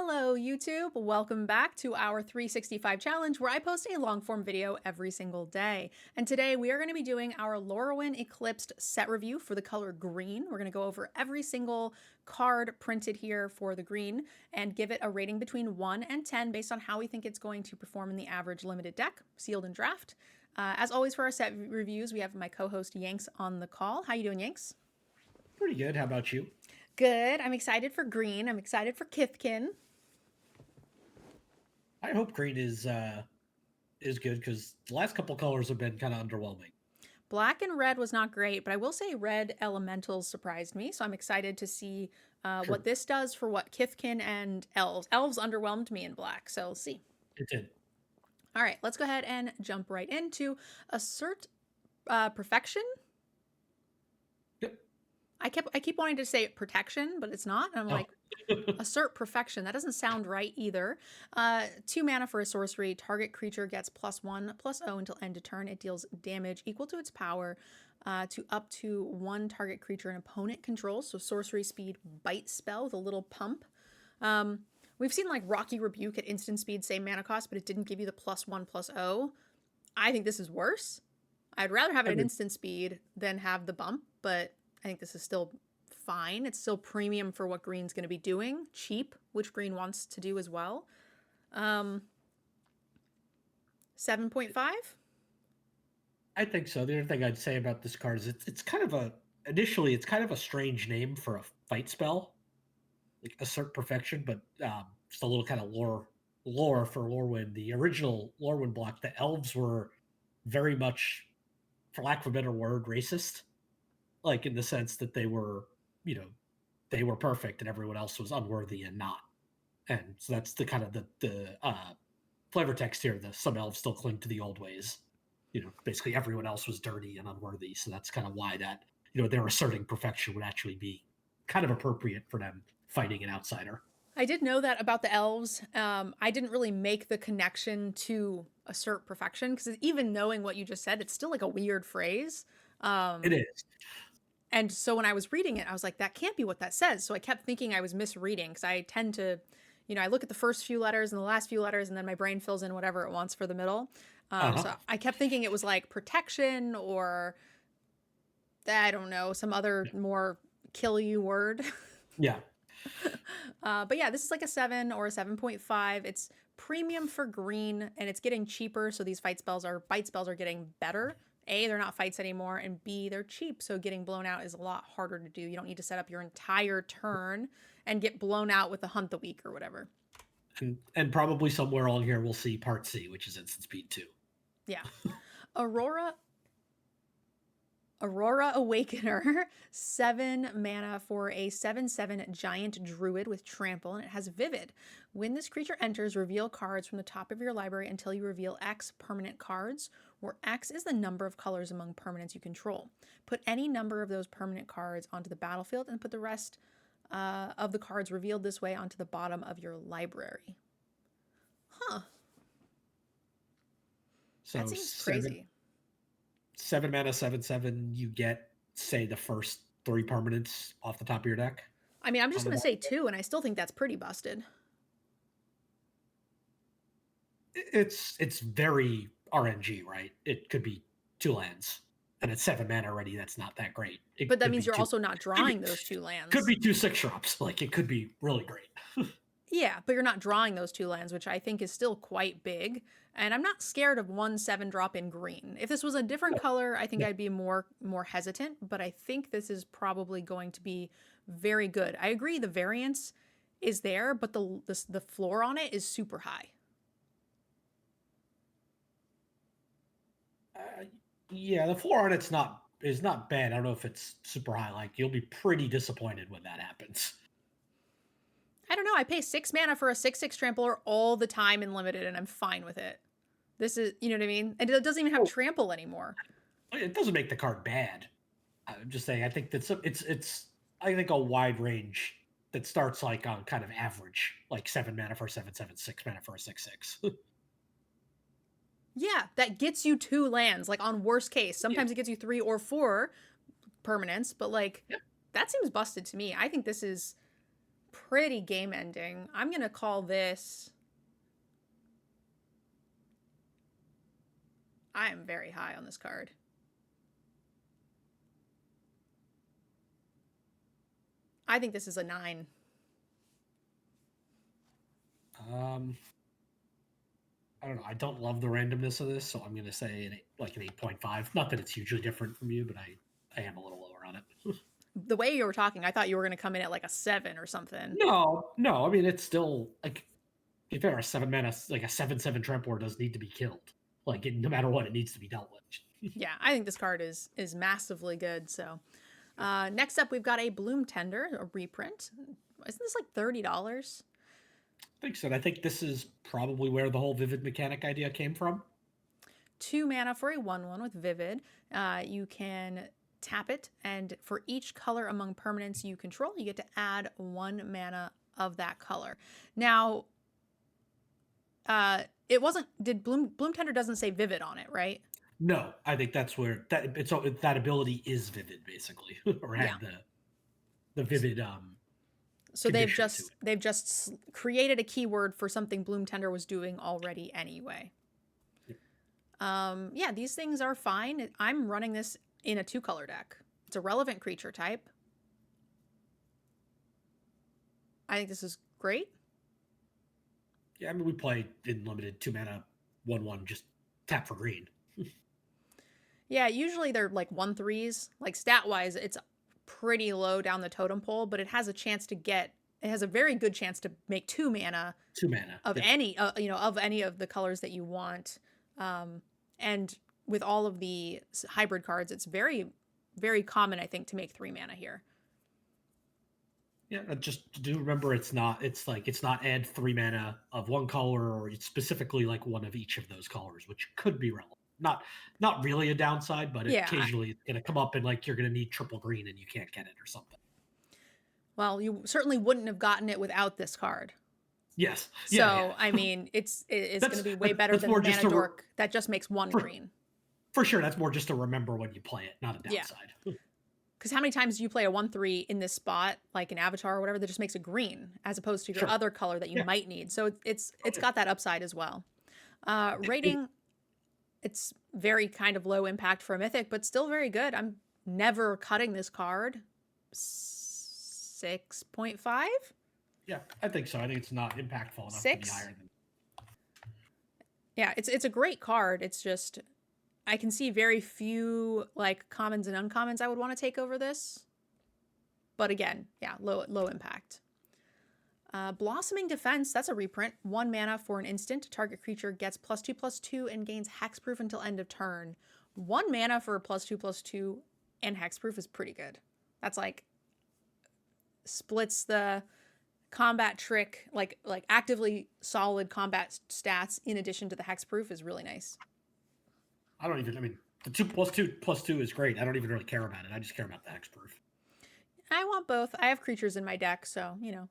Hello YouTube, welcome back to our 365 challenge where I post a long form video every single day. And today we are going to be doing our Lorwyn Eclipsed set review for the color green. We're going to go over every single card printed here for the green and give it a rating between 1 and 10 based on how we think it's going to perform in the average limited deck, sealed and draft. As always for our set reviews, we have my co-host Yanks on the call. How you doing, Yanks? Pretty good. How about you? Good. I'm excited for green. I'm excited for Kithkin. I hope green is good because the last couple colors have been kind of underwhelming. Black and red was not great, but I will say red elementals surprised me, so I'm excited to see what this does for what Kithkin and elves. Elves underwhelmed me in black, so we'll see. It did. All right, let's go ahead and jump right into Assert Perfection. Yep. I keep wanting to say protection, but it's not. And I'm like, assert perfection. That doesn't sound right either. 2 mana for a sorcery. Target creature gets +1/+0 until end of turn. It deals damage equal to its power to up to 1 target creature an opponent controls. So sorcery speed bite spell with a little pump. We've seen like Rocky Rebuke at instant speed, same mana cost, but it didn't give you the +1/+0. I think this is worse. I'd rather have it at instant speed than have the bump, but I think this is still fine. It's still premium for what green's going to be doing. Cheap, which green wants to do as well. 7.5? I think so. The other thing I'd say about this card is it's kind of a strange name for a fight spell, like Assert Perfection, but just a little kind of lore for Lorwyn. The original Lorwyn block, the elves were very much, for lack of a better word, racist. Like in the sense that they were perfect and everyone else was unworthy and not. And so that's the kind of the flavor text here. Some elves still cling to the old ways. Basically everyone else was dirty and unworthy. So that's kind of why that, their asserting perfection would actually be kind of appropriate for them fighting an outsider. I did know that about the elves. I didn't really make the connection to assert perfection because even knowing what you just said, it's still like a weird phrase. It is. And so when I was reading it, I was like, that can't be what that says. So I kept thinking I was misreading because I tend to, I look at the first few letters and the last few letters, and then my brain fills in whatever it wants for the middle. So I kept thinking it was like protection or, I don't know, some other more kill you word. Yeah. But yeah, this is like a 7 or a 7.5. It's premium for green and it's getting cheaper. So these bite spells are getting better. A, they're not fights anymore, and B, they're cheap, so getting blown out is a lot harder to do. You don't need to set up your entire turn and get blown out with the Hunt the Weak or whatever. And probably somewhere along here we'll see Part C, which is instant speed 2. Yeah. Aurora Awakener, 7 mana for a 7/7 giant druid with trample, and it has Vivid. When this creature enters, reveal cards from the top of your library until you reveal X permanent cards, where X is the number of colors among permanents you control. Put any number of those permanent cards onto the battlefield and put the rest of the cards revealed this way onto the bottom of your library. Huh. So that seems crazy. 7 mana, 7/7, you get, say, the first 3 permanents off the top of your deck. I mean, I'm just going to say 2, and I still think that's pretty busted. It's very RNG, right? It could be 2 lands, and it's 7 mana already. That's not that great. But that means you're also not drawing those 2 lands. Could be 2 6-drops. Like, it could be really great. Yeah, but you're not drawing those 2 lands, which I think is still quite big. And I'm not scared of 1 7-drop in green. If this was a different color, I think I'd be more hesitant. But I think this is probably going to be very good. I agree the variance is there, but the floor on it is super high. Yeah, the floor on it's not bad. I don't know if it's super high. Like, you'll be pretty disappointed when that happens. I don't know. I pay 6 mana for a 6/6 trampler all the time in limited, and I'm fine with it. This is, you know what I mean? And it doesn't even have trample anymore. It doesn't make the card bad. I'm just saying, I think that's it's I think a wide range that starts like on kind of average, like 7 mana for a 7/7, 6 mana for a 6/6. Yeah, that gets you 2 lands, like on worst case. Sometimes it gets you 3 or 4 permanents, but like that seems busted to me. I think this is pretty game ending. I'm going to call this. I am very high on this card. I think this is a 9. I don't know. I don't love the randomness of this, so I'm going to say an 8.5. Not that it's hugely different from you, but I am a little lower on it. The way you were talking, I thought you were going to come in at like a 7 or something. No. I mean, it's still like if there are 7 mana, like a 7/7 trampoline does need to be killed. Like no matter what, it needs to be dealt with. Yeah, I think this card is massively good. So next up, we've got a Bloom Tender, a reprint. Isn't this like $30? I think so. And I think this is probably where the whole Vivid mechanic idea came from. 2 mana for a 1/1 with Vivid. You can tap it, and for each color among permanents you control, you get to add 1 mana of that color. Now, it wasn't. Did Bloom Tender doesn't say Vivid on it, right? No, I think that's where that ability is Vivid, basically, or had the Vivid. So they've just created a keyword for something Bloom Tender was doing already anyway. Yeah, these things are fine. I'm running this in a 2-color deck. It's a relevant creature type. I think this is great. Yeah, I mean, we play in limited 2 mana 1/1, just tap for green. Yeah, usually they're like 1/3s. Like stat wise, it's pretty low down the totem pole, but it has a chance to get. It has a very good chance to make 2 mana. 2 mana of any, of any of the colors that you want. And with all of the hybrid cards, it's very, very common, I think, to make 3 mana here. Yeah, just do remember it's not add 3 mana of one color, or it's specifically like one of each of those colors, which could be relevant. Not really a downside, but occasionally it's gonna come up and like you're gonna need triple green and you can't get it or something. Well, you certainly wouldn't have gotten it without this card. Yes. So I mean, it's going to be way better than the Mana Dork that just makes 1 green. For sure, that's more just to remember when you play it, not a downside. Because how many times do you play a 1/3 in this spot, like an Avatar or whatever, that just makes a green, as opposed to your other color that you might need? So it's got that upside as well. Rating, it's very kind of low impact for a Mythic, but still very good. I'm never cutting this card. 6.5? Yeah, I think so. I think it's not impactful enough 6? to be higher than. Yeah, it's a great card. It's just I can see very few like commons and uncommons I would want to take over this. But again, yeah, low impact. Blossoming Defense, that's a reprint. 1 mana for an instant. Target creature gets +2/+2 and gains hexproof until end of turn. 1 mana for +2/+2 and hexproof is pretty good. That's like splits the combat trick, like actively solid combat stats in addition to the hexproof is really nice. I mean, the 2/+2/+2 is great. I don't even really care about it. I just care about the hexproof. I want both. I have creatures in my deck, so, you know.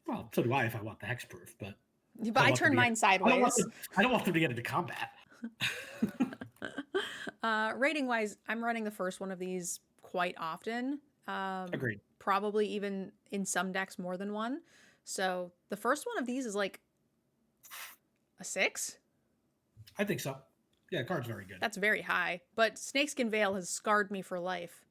Well, so do I if I want the hexproof, but I turn mine sideways. I don't want them to get into combat. Rating-wise, I'm running the first one of these quite often. Agreed. Probably even in some decks more than one. So the first one of these is like a 6? I think so. Yeah, the card's very good. That's very high. But Snakeskin Veil has scarred me for life.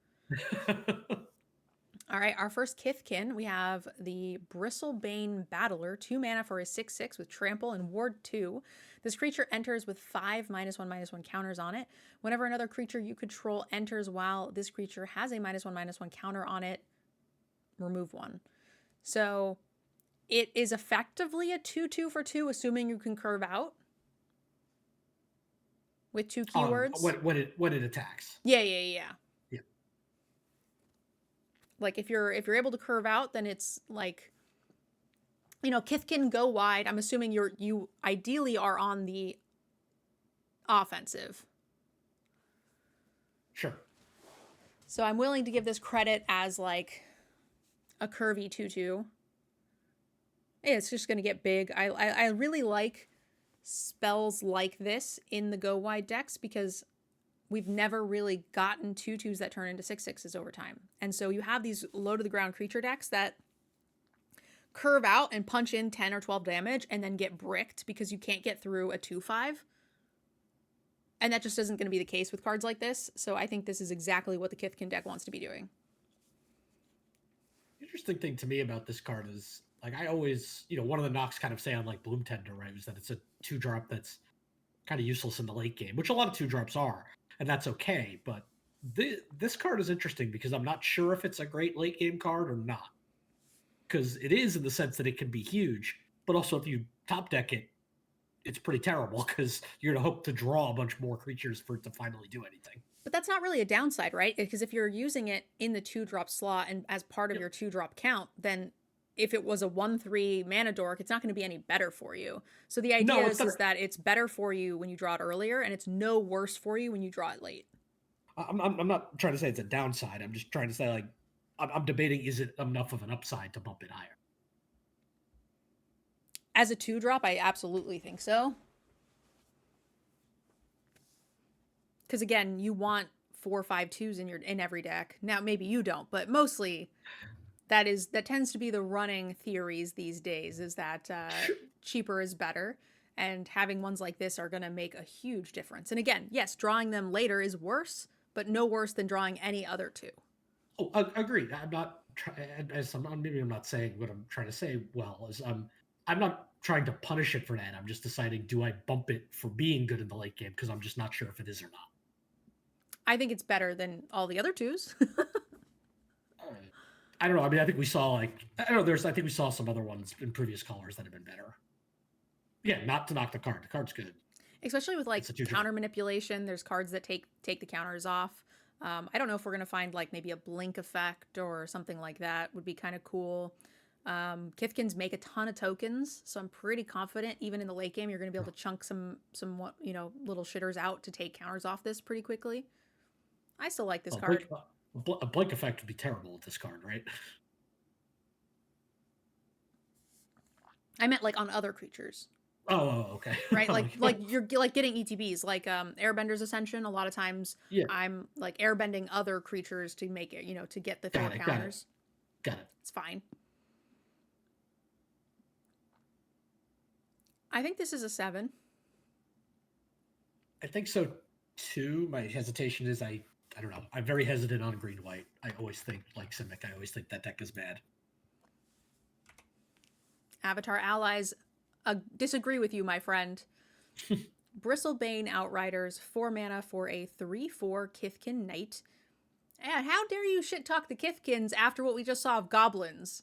All right, our first Kithkin, we have the Bristlebane Battler, 2 mana for a 6/6 with Trample and Ward 2. This creature enters with 5 -1/-1 counters on it. Whenever another creature you control enters while this creature has a -1/-1 counter on it, remove 1. So it is effectively a 2/2 for 2, assuming you can curve out with 2 keywords. When it attacks. Yeah. Like if you're able to curve out, then it's like, you know, Kithkin go wide. I'm assuming you ideally are on the offensive. Sure. So I'm willing to give this credit as like a curvy 2/2. It's just going to get big. I really like spells like this in the go wide decks because we've never really gotten 2/2s that turn into 6/6s over time. And so you have these low to the ground creature decks that curve out and punch in 10 or 12 damage and then get bricked because you can't get through a 2/5. And that just isn't going to be the case with cards like this. So I think this is exactly what the Kithkin deck wants to be doing. Interesting thing to me about this card is, like, I always, one of the knocks kind of say on like Bloom Tender, right, is that it's a 2-drop that's kind of useless in the late game, which a lot of 2-drops are, and that's okay. But this card is interesting because I'm not sure if it's a great late game card or not. Because it is in the sense that it can be huge, but also if you top deck it, it's pretty terrible because you're going to hope to draw a bunch more creatures for it to finally do anything. But that's not really a downside, right? Because if you're using it in the 2-drop slot and as part of your 2-drop count, then if it was a 1/3 mana dork, it's not going to be any better for you. So the idea is that it's better for you when you draw it earlier, and it's no worse for you when you draw it late. I'm not trying to say it's a downside. I'm just trying to say, like, I'm debating, is it enough of an upside to bump it higher? As a 2-drop, I absolutely think so. Because again, you want 4 or 5 2s in every deck. Now maybe you don't, but mostly that tends to be the running theories these days, is that cheaper is better, and having ones like this are going to make a huge difference. And again, yes, drawing them later is worse, but no worse than drawing any other 2. Oh, agreed. I'm not maybe I'm not saying what I'm trying to say well. Is I'm not trying to punish it for that. I'm just deciding, do I bump it for being good in the late game, because I'm just not sure if it is or not. I think it's better than all the other 2s. I don't know. I mean, I think we saw I think we saw some other ones in previous colors that have been better. Yeah, not to knock the card. The card's good. Especially with like counter manipulation. There's cards that take the counters off. I don't know if we're going to find like maybe a blink effect or something like that. Would be kind of cool. Kithkins make a ton of tokens, so I'm pretty confident even in the late game you're going to be able to chunk some little shitters out to take counters off this pretty quickly. I still like this card. A blink effect would be terrible with this card, right? I meant like on other creatures. Oh, okay. Right, like you're like getting ETBs, like Airbender's Ascension. A lot of times, I'm like airbending other creatures to make it, to get the 4 counters. Got it. It's fine. I think this is a 7. I think so too. My hesitation is I don't know. I'm very hesitant on green-white. I always think, like Simic, I always think that deck is bad. Avatar allies disagree with you, my friend. Bristlebane Outriders, 4 mana for a 3/4 Kithkin Knight. And how dare you shit talk the Kithkins after what we just saw of goblins?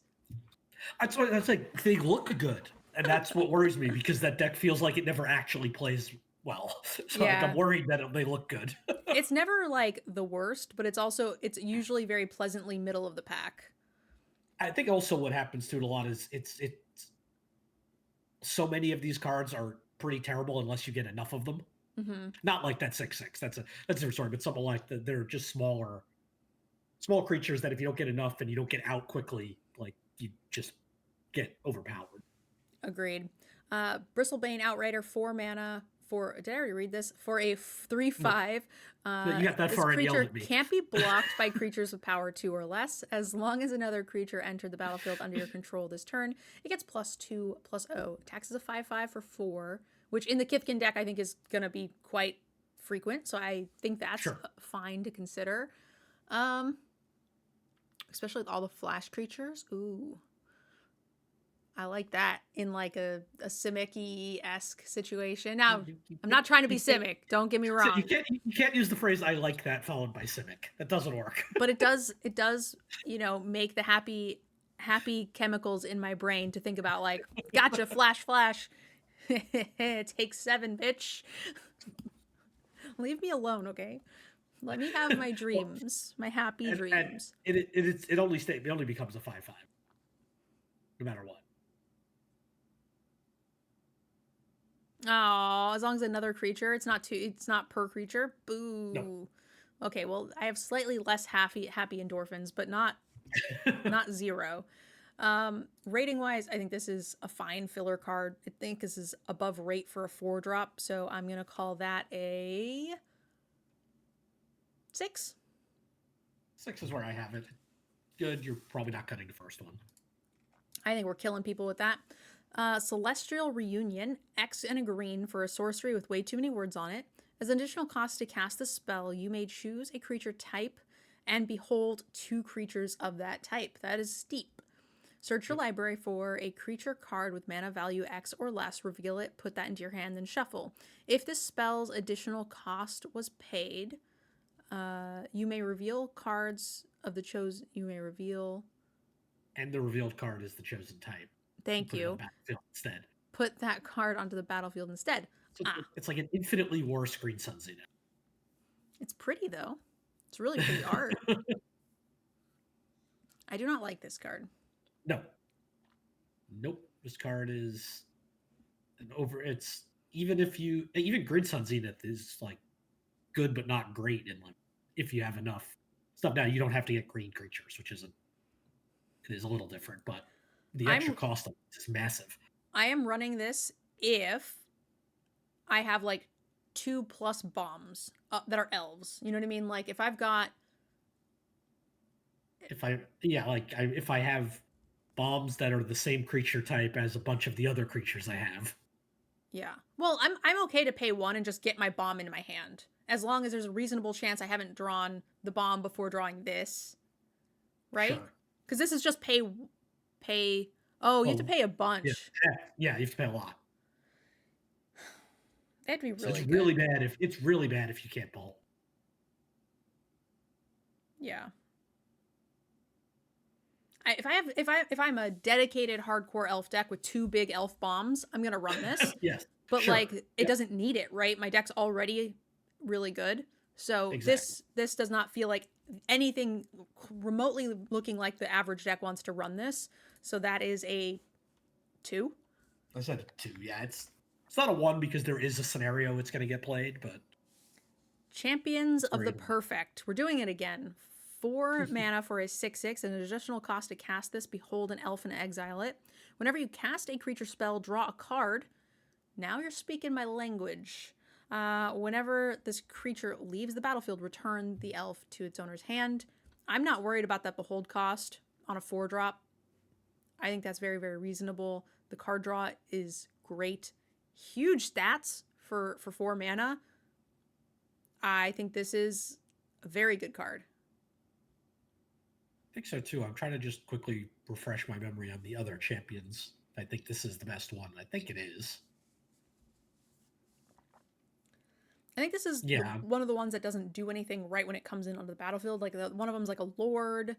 That's like, they look good, and that's what worries me, because that deck feels like it never actually plays well. So like, I'm worried that they look good. It's never like the worst, but it's usually very pleasantly middle of the pack. I think also what happens to it a lot is it's so many of these cards are pretty terrible unless you get enough of them. Mm-hmm. Not like that 6/6. That's a different story. But something like they're just small creatures that if you don't get enough and you don't get out quickly, like, you just get overpowered. Agreed. Bristlebane Outrider, 4 mana for. Did I already read this? For a 3/5. You got that far and yelled at me. This creature can't be blocked by creatures with power 2 or less. As long as another creature entered the battlefield under your control this turn, it gets +2/+0. Attacks is a 5/5 for 4, which in the Kithkin deck I think is going to be quite frequent. So I think that's fine to consider. Especially with all the flash creatures. Ooh. I like that in like a Simic-y-esque situation. Now, I'm not trying to be Simic. Don't get me wrong. You can't use the phrase "I like that" followed by Simic. That doesn't work. But it does, make the happy chemicals in my brain to think about, like, gotcha, flash. Take 7, bitch. Leave me alone, okay? Let me have my dreams, my happy dreams. And it only becomes a 5/5, no matter what. Oh, as long as another creature, it's not per creature. Boo. No. Okay, well, I have slightly less happy endorphins, but not 0. Rating wise, I think this is a fine filler card. I think this is above rate for a 4-drop, so I'm gonna call that a 6. 6 is where I have it. Good. You're probably not cutting the first one. I think we're killing people with that. Celestial Reunion, X and a green for a sorcery with way too many words on it. As an additional cost to cast the spell, you may choose a creature type and behold 2 creatures of that type. That is steep. Search your library for a creature card with mana value X or less, reveal it, put that into your hand, then shuffle. If the spell's additional cost was paid, you may reveal cards of the chosen. You may reveal. And the revealed card is the chosen type. Thank you. Battlefield instead. Put that card onto the battlefield instead. It's like an infinitely worse Green Sun Zenith. It's pretty though. It's really pretty art. I do not like this card. No. Nope. This card is an over. It's even Grid Sun Zenith is like good but not great in like if you have enough stuff. Now you don't have to get green creatures, which it is a little different, but the extra cost of it is massive. I am running this if I have like 2+ bombs that are elves. You know what I mean? Like if I've got. If I have bombs that are the same creature type as a bunch of the other creatures I have. Yeah. Well, I'm okay to pay 1 and just get my bomb into my hand. As long as there's a reasonable chance I haven't drawn the bomb before drawing this. Right? Because this is just pay. Oh, you have to pay a bunch. Yeah, you have to pay a lot. That'd be really it's really bad if you can't bolt. Yeah. If I'm a dedicated hardcore elf deck with 2 big elf bombs, I'm gonna run this. Yes. But it doesn't need it, right? My deck's already really good. So exactly. This does not feel like anything remotely looking like the average deck wants to run this. So that is a 2. I said a 2. Yeah, it's not a 1 because there is a scenario it's going to get played, but Champions of the Perfect. We're doing it again. 4 mana for a 6/6 and an additional cost to cast this. Behold an elf and exile it. Whenever you cast a creature spell, draw a card. Now you're speaking my language. Whenever this creature leaves the battlefield, return the elf to its owner's hand. I'm not worried about that behold cost on a 4-drop. I think that's very, very reasonable. The card draw is great. Huge stats for 4 mana. I think this is a very good card. I think so too. I'm trying to just quickly refresh my memory on the other champions. I think this is the best one. I think it is. I think this is one of the ones that doesn't do anything right when it comes in onto the battlefield. Like one of them's like a lord,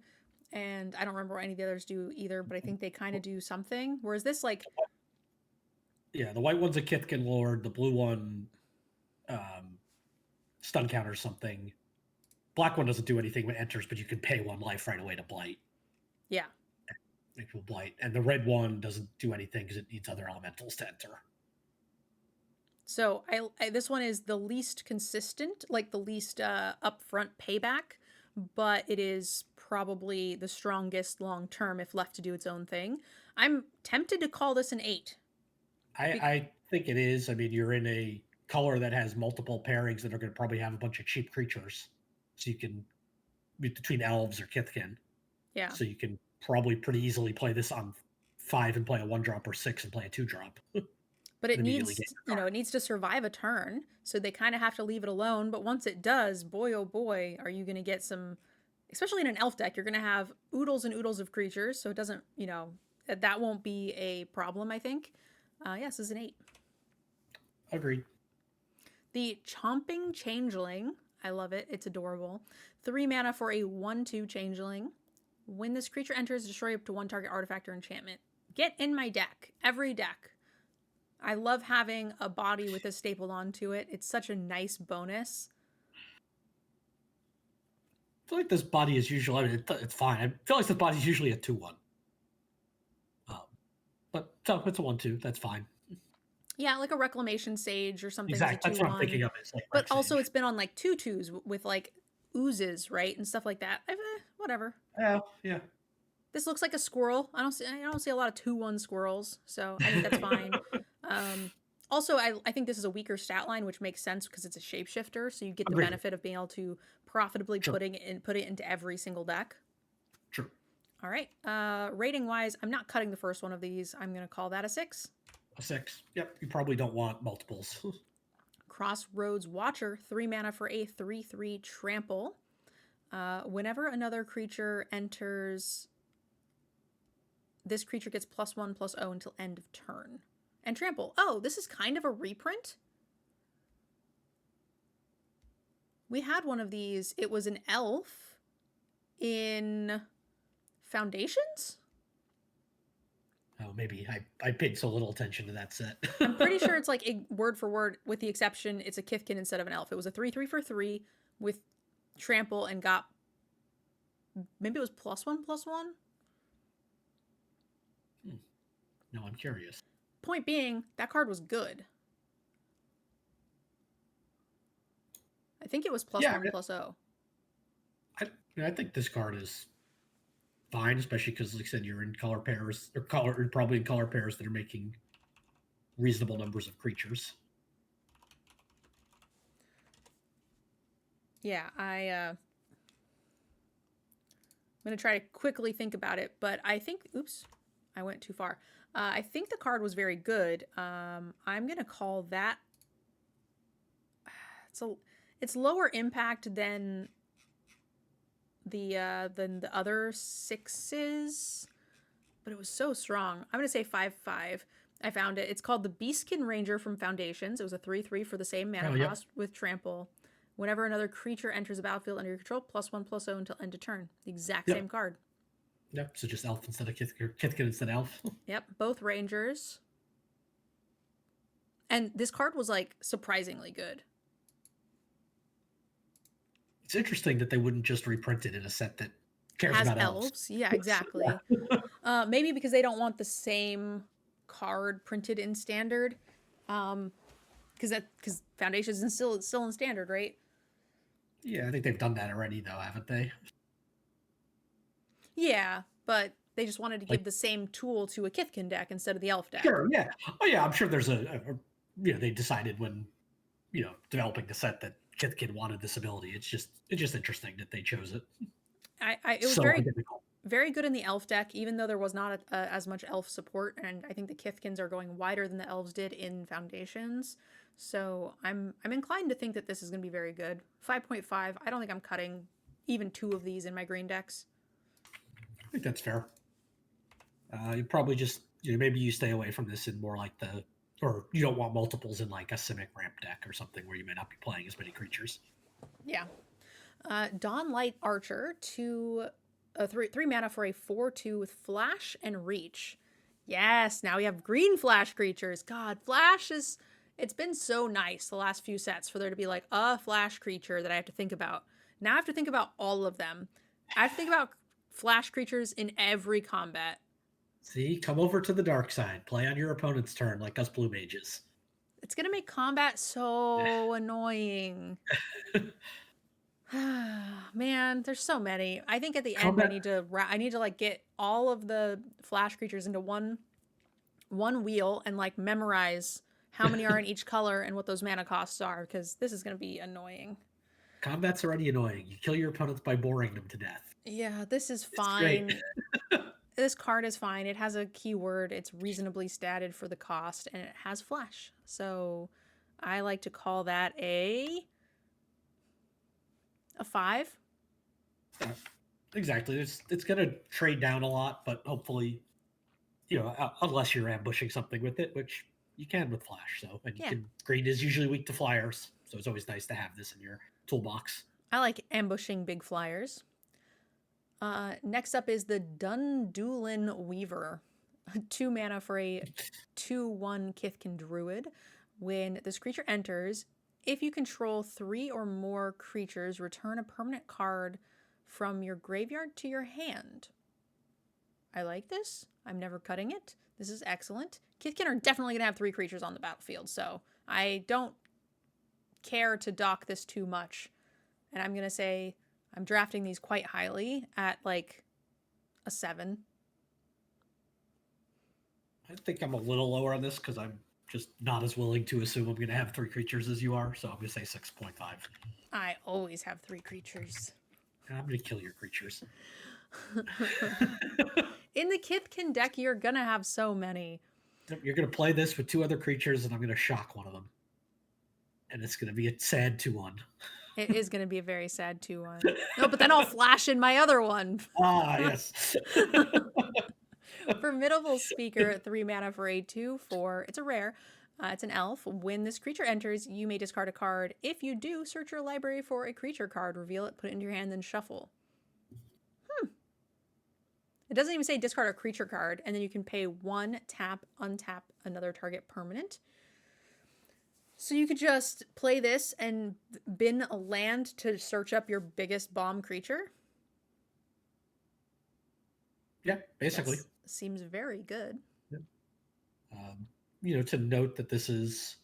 and I don't remember what any of the others do either, but I think they kind of do something. Whereas this, like... Yeah, the white one's a Kithkin lord. The blue one, stun counter something. Black one doesn't do anything when it enters, but you can pay 1 life right away to blight. Yeah. Make people blight. And the red one doesn't do anything because it needs other elementals to enter. So I this one is the least consistent, like the least upfront payback, but it is probably the strongest long term if left to do its own thing. I'm tempted to call this an 8. I think it is. I mean, you're in a color that has multiple pairings that are going to probably have a bunch of cheap creatures. So you can, between elves or Kithkin. Yeah. So you can probably pretty easily play this on 5 and play a 1-drop or 6 and play a 2-drop. But it needs, it needs to survive a turn. So they kind of have to leave it alone. But once it does, boy, oh boy, are you going to get some, especially in an elf deck, you're going to have oodles and oodles of creatures. So it doesn't, that won't be a problem, I think. Yes, this is an 8. Agreed. The Chomping Changeling. I love it. It's adorable. 3 mana for a 1/2 Changeling. When this creature enters, destroy up to 1 target artifact or enchantment. Get in my deck. Every deck. I love having a body with this stapled onto it. It's such a nice bonus. I feel like this body is usually, it's fine. I feel like this body is usually a 2/1. But so it's a 1/2. That's fine. Yeah, like a Reclamation Sage or something. Exactly. That's what I'm thinking of. Like but also it's been on like 2/2s with like oozes, right? And stuff like that. Whatever. Yeah. This looks like a squirrel. I don't see a lot of 2/1 squirrels, so I think that's fine. Also, I think this is a weaker stat line, which makes sense because it's a shapeshifter, so you get the benefit of being able to profitably put it into every single deck. True. All right. Rating wise, I'm not cutting the first one of these. I'm going to call that a 6. A 6. Yep. You probably don't want multiples. Crossroads Watcher, 3 mana for a 3/3 trample. Whenever another creature enters, this creature gets +1/+0 until end of turn. And trample. Oh, this is kind of a reprint. We had one of these. It was an elf in Foundations? Oh, maybe I paid so little attention to that set. I'm pretty sure it's like word for word, with the exception it's a Kithkin instead of an elf. It was a 3/3 for 3 with trample and got, maybe it was +1/+1. No, I'm curious. Point being, that card was good. I think it was +1/+0. I think this card is fine, especially because, like I said, you're in color pairs, or probably in color pairs that are making reasonable numbers of creatures. Yeah, I'm going to try to quickly think about it, but I think, oops, I went too far. I think the card was very good. I'm going to call that, it's lower impact than the other 6s, but it was so strong. I'm going to say 5/5. I found it. It's called the Beastkin Ranger from Foundations. It was a 3/3 for the same mana cost with trample. Whenever another creature enters the battlefield under your control, +1/+0 until end of turn. The exact same card. Yep, so just elf instead of Kithkin instead of elf. Yep, both Rangers. And this card was, like, surprisingly good. It's interesting that they wouldn't just reprint it in a set that cares about elves. Yeah, exactly. Maybe because they don't want the same card printed in Standard. Because Foundations is still in Standard, right? Yeah, I think they've done that already, though, haven't they? Yeah, but they just wanted to give the same tool to a Kithkin deck instead of the elf deck. Sure, yeah. Oh, yeah, I'm sure there's they decided when, developing the set that Kithkin wanted this ability. It's just interesting that they chose it. It was very good in the elf deck, even though there was not as much elf support, and I think the Kithkins are going wider than the elves did in Foundations. So I'm inclined to think that this is going to be very good. 5.5. I don't think I'm cutting even 2 of these in my green decks. I think that's fair. You probably just maybe you stay away from this in more like or you don't want multiples in like a Simic ramp deck or something where you may not be playing as many creatures. Yeah. Dawnlight Archer, 3 mana for a 4/2 with flash and reach. Yes, now we have green flash creatures. God, flash it's been so nice the last few sets for there to be like a flash creature that I have to think about. Now I have to think about all of them. I have to think about flash creatures in every combat. See, come over to the dark side. Play on your opponent's turn like us blue mages. It's going to make combat so annoying. Man, there's so many. I think at the end I need to like get all of the flash creatures into one wheel and like memorize how many are in each color and what those mana costs are, because this is going to be annoying. Combat's already annoying. You kill your opponents by boring them to death. Yeah, this is fine. This card is fine. It has a keyword. It's reasonably statted for the cost, and it has flash. So I like to call that a 5. Exactly. It's going to trade down a lot, but hopefully, unless you're ambushing something with it, which you can with flash. So, and green is usually weak to flyers, so it's always nice to have this in your toolbox. I like ambushing big flyers. Next up is the Dundulin Weaver. 2 mana for a 2/1 Kithkin Druid. When this creature enters, if you control 3 or more creatures, return a permanent card from your graveyard to your hand. I like this. I'm never cutting it. This is excellent. Kithkin are definitely going to have 3 creatures on the battlefield, so I don't care to dock this too much. And I'm going to say I'm drafting these quite highly at like a 7. I think I'm a little lower on this because I'm just not as willing to assume I'm going to have 3 creatures as you are, so I'm going to say 6.5. I always have 3 creatures. I'm going to kill your creatures. In the Kithkin deck, you're gonna have so many. You're going to play this with 2 other creatures, and I'm going to shock one of them. And it's going to be a sad 2-1. It is gonna be a very sad 2-1. No, but then I'll flash in my other one. Ah, yes. Formidable Speaker, 3 mana for a 2/4. It's a rare. It's an elf. When this creature enters, you may discard a card. If you do, search your library for a creature card, reveal it, put it into your hand, then shuffle. It doesn't even say discard a creature card, and then you can pay 1, tap, untap another target permanent. So you could just play this and bin a land to search up your biggest bomb creature. Yeah, basically. That seems very good. Yeah. To note that this is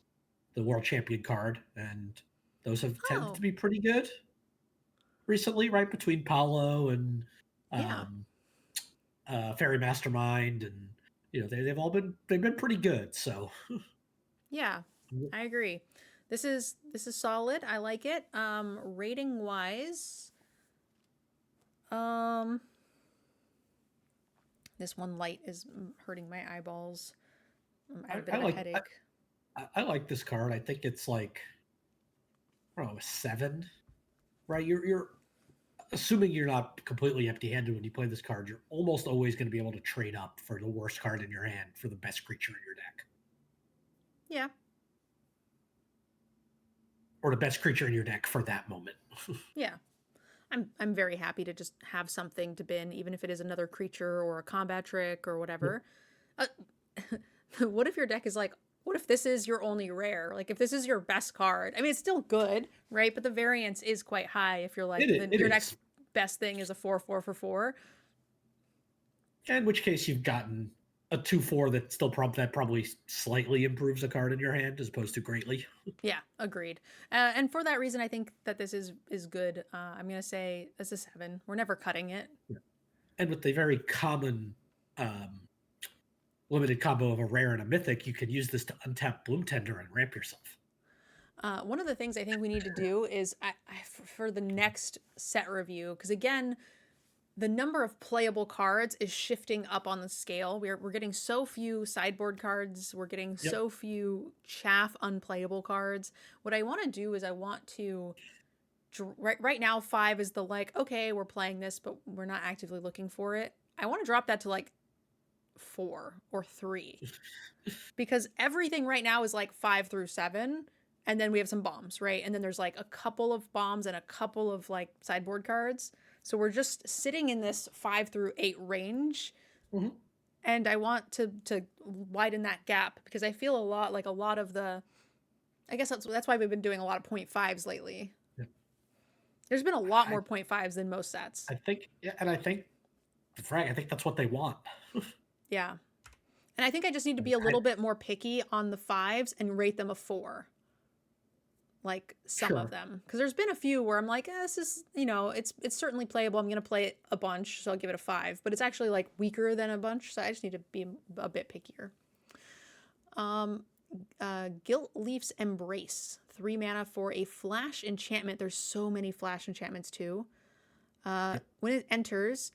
the world champion card, and those have tended to be pretty good recently, right? Between Paolo and Fairy Mastermind, and they've been pretty good. So yeah, I agree. This is solid. I like it. Rating wise, this one light is hurting my eyeballs. I have a bit of a headache. I like this card. I think it's like, I don't know, a 7, right? You're assuming you're not completely empty-handed when you play this card. You're almost always going to be able to trade up for the worst card in your hand for the best creature in your deck. Yeah. Or the best creature in your deck for that moment. Yeah. I'm very happy to just have something to bin, even if it is another creature or a combat trick or whatever. What if your deck is like, what if this is your only rare? Like, if this is your best card, I mean, it's still good, right? But the variance is quite high if you're like, your next best thing is a 4/4 for 4. In which case, you've gotten a 2/4 that still probably slightly improves a card in your hand as opposed to greatly. Yeah, agreed. And for that reason, I think that this is good. I'm gonna say it's a 7. We're never cutting it. Yeah. And with the very common limited combo of a rare and a mythic, you can use this to untap Bloom Tender and ramp yourself. One of the things I think we need to do is for the next set review, because again, the number of playable cards is shifting up on the scale. We're getting so few sideboard cards. We're getting so few chaff unplayable cards. What I want to do is I want to right now 5 is the like, okay, we're playing this, but we're not actively looking for it. I want to drop that to like 4 or 3 because everything right now is like 5 through 7, and then we have some bombs, right? And then there's like a couple of bombs and a couple of like sideboard cards. So we're just sitting in this 5 through 8 range. Mm-hmm. And I want to widen that gap because I feel a lot of the, I guess that's why we've been doing a lot of 0.5s lately. Yeah. There's been a lot more 0.5s than most sets. I think that's what they want. Yeah. And I think I just need to be a little bit more picky on the 5s and rate them a 4. Like some of them, because there's been a few where I'm like, this is, it's certainly playable. I'm gonna play it a bunch, so I'll give it a 5. But it's actually like weaker than a bunch, so I just need to be a bit pickier. Gilt Leaf's Embrace, 3 mana for a flash enchantment. There's so many flash enchantments too. When it enters,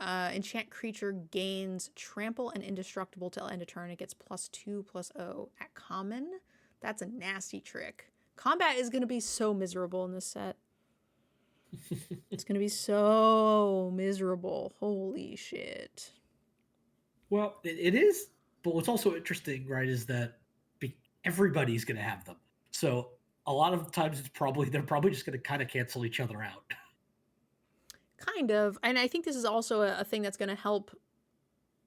enchant creature gains trample and indestructible till end of turn. It gets +2/+0 at common. That's a nasty trick. Combat is going to be so miserable in this set. It's going to be so miserable. Holy shit. Well, it is. But what's also interesting, right, is that everybody's going to have them. So a lot of times they're probably just going to kind of cancel each other out. Kind of. And I think this is also a thing that's going to help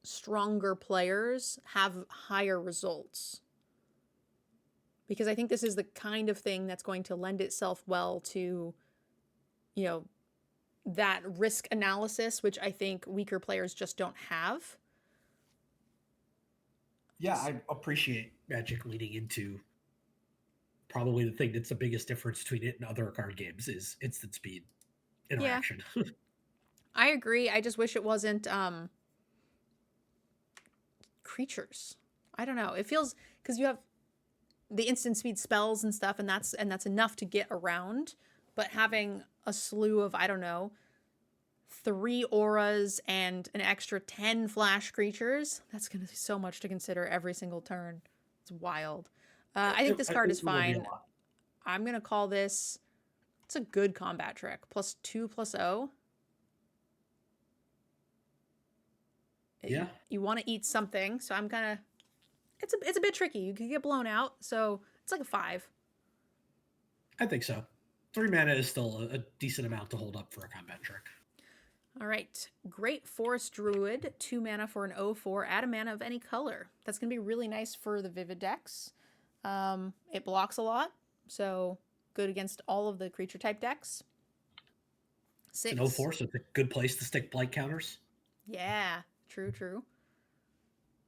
stronger players have higher results. Because I think this is the kind of thing that's going to lend itself well to, that risk analysis, which I think weaker players just don't have. Yeah, I appreciate Magic leading into probably the thing that's the biggest difference between it and other card games is instant speed interaction. Yeah. I agree. I just wish it wasn't creatures. I don't know. It feels, because you have the instant speed spells and stuff, and that's enough to get around. But having a slew of, I don't know, 3 auras and an extra 10 flash creatures. That's going to be so much to consider every single turn. It's wild. I think this card is It will be a fine. lot. I'm going to call this, it's a good combat trick. +2/+0. Yeah. You want to eat something, so I'm kind of, it's a bit tricky. You could get blown out, so it's like a 5. I think so. 3 mana is still a decent amount to hold up for a combat trick. All right. Great Forest Druid, 2 mana for an 0/4. Add a mana of any color. That's going to be really nice for the Vivid decks. It blocks a lot, so good against all of the creature type decks. 6. It's an 0/4, so it's a good place to stick blight counters. Yeah, true.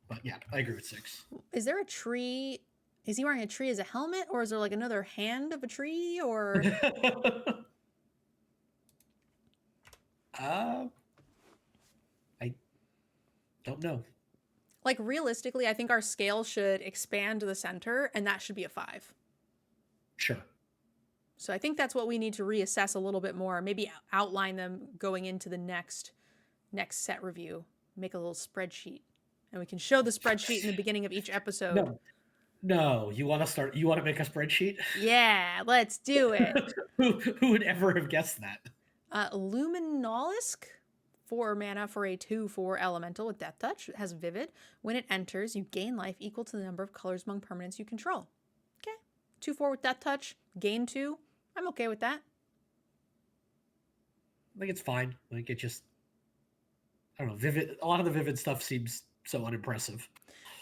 But yeah, I agree with 6. Is there a tree? Is he wearing a tree as a helmet, or is there like another hand of a tree, or? I don't know. Like, realistically, I think our scale should expand to the center, and that should be a 5. Sure. So I think that's what we need to reassess a little bit more. Maybe outline them going into the next set review. Make a little spreadsheet, and we can show the spreadsheet in the beginning of each episode. No. You want to make a spreadsheet? Yeah, let's do it. Who would ever have guessed that? Luminolisk, 4 mana for a 2/4 elemental with Death Touch. It has Vivid. When it enters, you gain life equal to the number of colors among permanents you control. Okay. 2/4 with Death Touch, gain 2. I'm okay with that. I think it's fine. Like, it just, I don't know. Vivid. A lot of the Vivid stuff seems so unimpressive.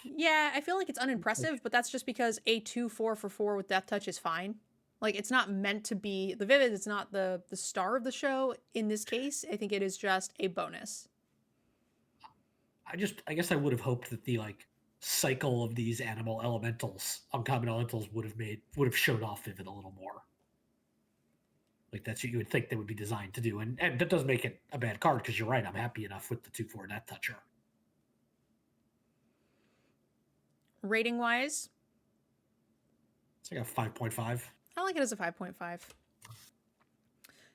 Yeah, I feel like it's unimpressive, but that's just because a 2/4 for 4 with Death Touch is fine. Like, it's not meant to be the Vivid. It's not the star of the show in this case. I think it is just a bonus. I guess I would have hoped that the like cycle of these animal elementals, uncommon elementals, would have showed off Vivid a little more. Like, that's what you would think they would be designed to do, and that does make it a bad card because you're right. I'm happy enough with the 2/4 Death Toucher. Rating wise, It's like a 5.5. I like it as a 5.5.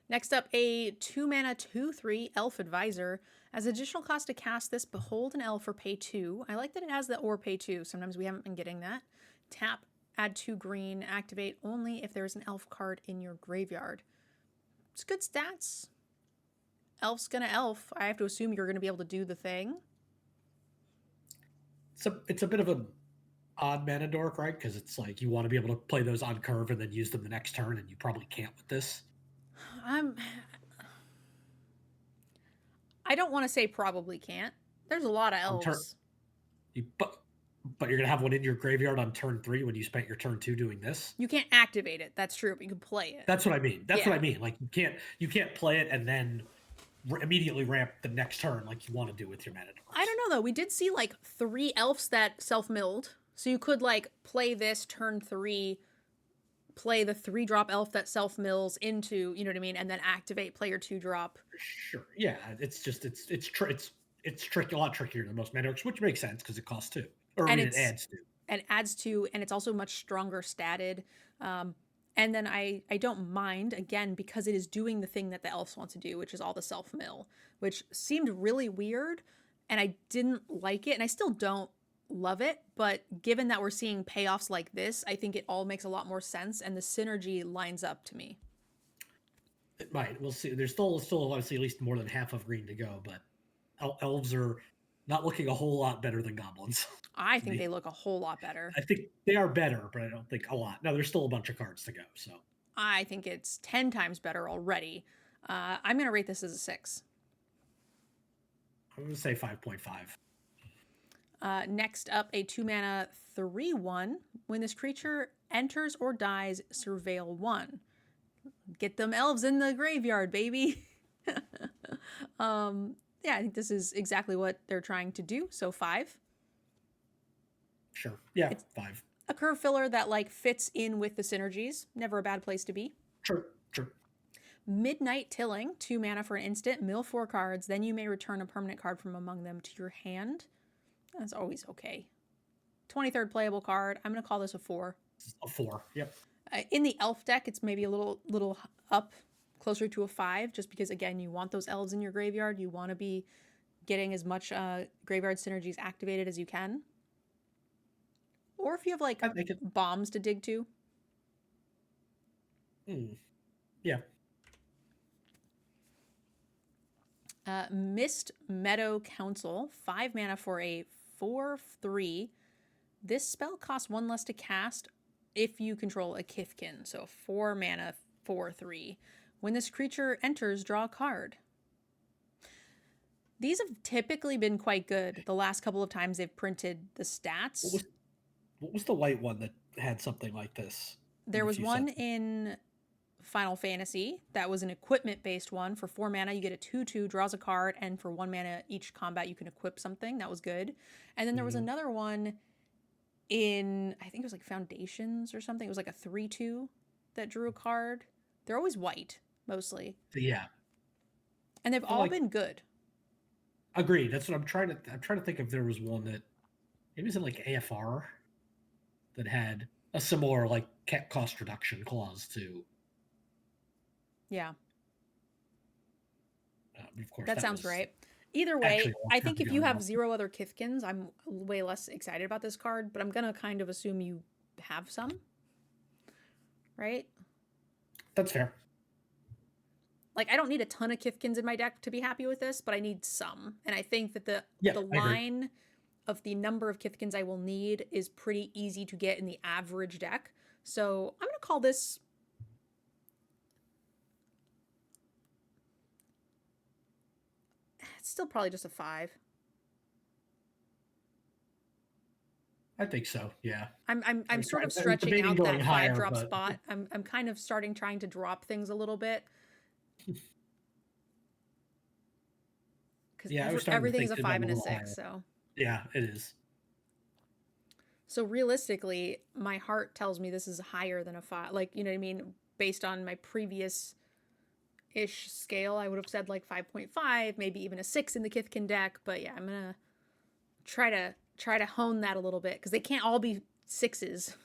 Next up, a 2 mana 2/3 Elf Advisor. As additional cost to cast this, behold an elf or pay 2. I like that it has the or pay 2. Sometimes we haven't been getting that. Tap, add 2 green, activate only if there's an elf card in your graveyard. It's good stats. Elf's gonna elf. I have to assume you're gonna be able to do the thing. It's a bit of an odd mana dork, right? Because it's like you want to be able to play those on curve and then use them the next turn, and you probably can't with this. I don't want to say probably can't. There's a lot of elves. But you're gonna have one in your graveyard on turn 3 when you spent your turn 2 doing this. You can't activate it. That's true, but you can play it. That's what I mean. What I mean. Like, you can't play it and then immediately ramp the next turn like you want to do with your mana dorks. I don't know though. We did see like 3 elves that self-milled, so you could like play this turn 3, play the 3-drop elf that self-mills into, you know what I mean, and then activate, play your 2-drop. Sure. Yeah. It's just it's tricky, a lot trickier than most mana dorks, which makes sense because it costs 2. Or I mean, it adds 2. And adds 2, and it's also much stronger statted. And then I don't mind, again, because it is doing the thing that the elves want to do, which is all the self-mill, which seemed really weird, and I didn't like it, and I still don't love it, but given that we're seeing payoffs like this, I think it all makes a lot more sense, and the synergy lines up to me. It might. We'll see. There's still obviously at least more than half of green to go, but elves are not looking a whole lot better than goblins. I think they look a whole lot better. I think they are better, but I don't think a lot. No, there's still a bunch of cards to go. So I think it's 10 times better already. I'm going to rate this as a 6. I'm going to say 5.5. Next up, a 2 mana 3/1. When this creature enters or dies, surveil 1. Get them elves in the graveyard, baby. Yeah, I think this is exactly what they're trying to do. So 5. Sure. Yeah, it's 5. A curve filler that like fits in with the synergies. Never a bad place to be. Sure. Midnight Tilling, 2 mana for an instant, mill 4 cards, then you may return a permanent card from among them to your hand. That's always okay. 23rd playable card. I'm going to call this a 4. A 4, yep. In the elf deck, it's maybe a little up closer to a 5, just because, again, you want those elves in your graveyard. You want to be getting as much graveyard synergies activated as you can. Or if you have, like, bombs to dig to. Yeah. Mist Meadow Council, 5 mana for a 4/3. This spell costs 1 less to cast if you control a Kithkin. So 4 mana, 4/3. When this creature enters, draw a card. These have typically been quite good the last couple of times they've printed the stats. What was the white one that had something like this? There was one in Final Fantasy that was an equipment-based one. For 4 mana, you get a 2/2, draws a card, and for 1 mana each combat, you can equip something. That was good. And then there was another one in, I think it was like Foundations or something. It was like a 3/2 that drew a card. They're always white, mostly. Yeah. And they've all been good. Agreed. That's what I'm trying to think if there was one that maybe it was in like AFR that had a similar like cost reduction clause to. Yeah. Of course, that sounds right. Either way, I think if you have now. 0 other Kithkins, I'm way less excited about this card, but I'm going to kind of assume you have some. Right? That's fair. Like, I don't need a ton of Kithkins in my deck to be happy with this, but I need some. And I think that the line of the number of Kithkins I will need is pretty easy to get in the average deck. So I'm going to call this... It's still probably just a 5. I think so. Yeah. I'm sort of stretching out that 5-drop spot. I'm kind of trying to drop things a little bit. Because everything is a 5 and a 6. So yeah, it is. So realistically, my heart tells me this is higher than a 5. Like, you know what I mean? Based on my previous ish scale, I would have said like 5.5, maybe even a 6 in the Kithkin deck. But yeah, I'm gonna try to hone that a little bit because they can't all be 6s.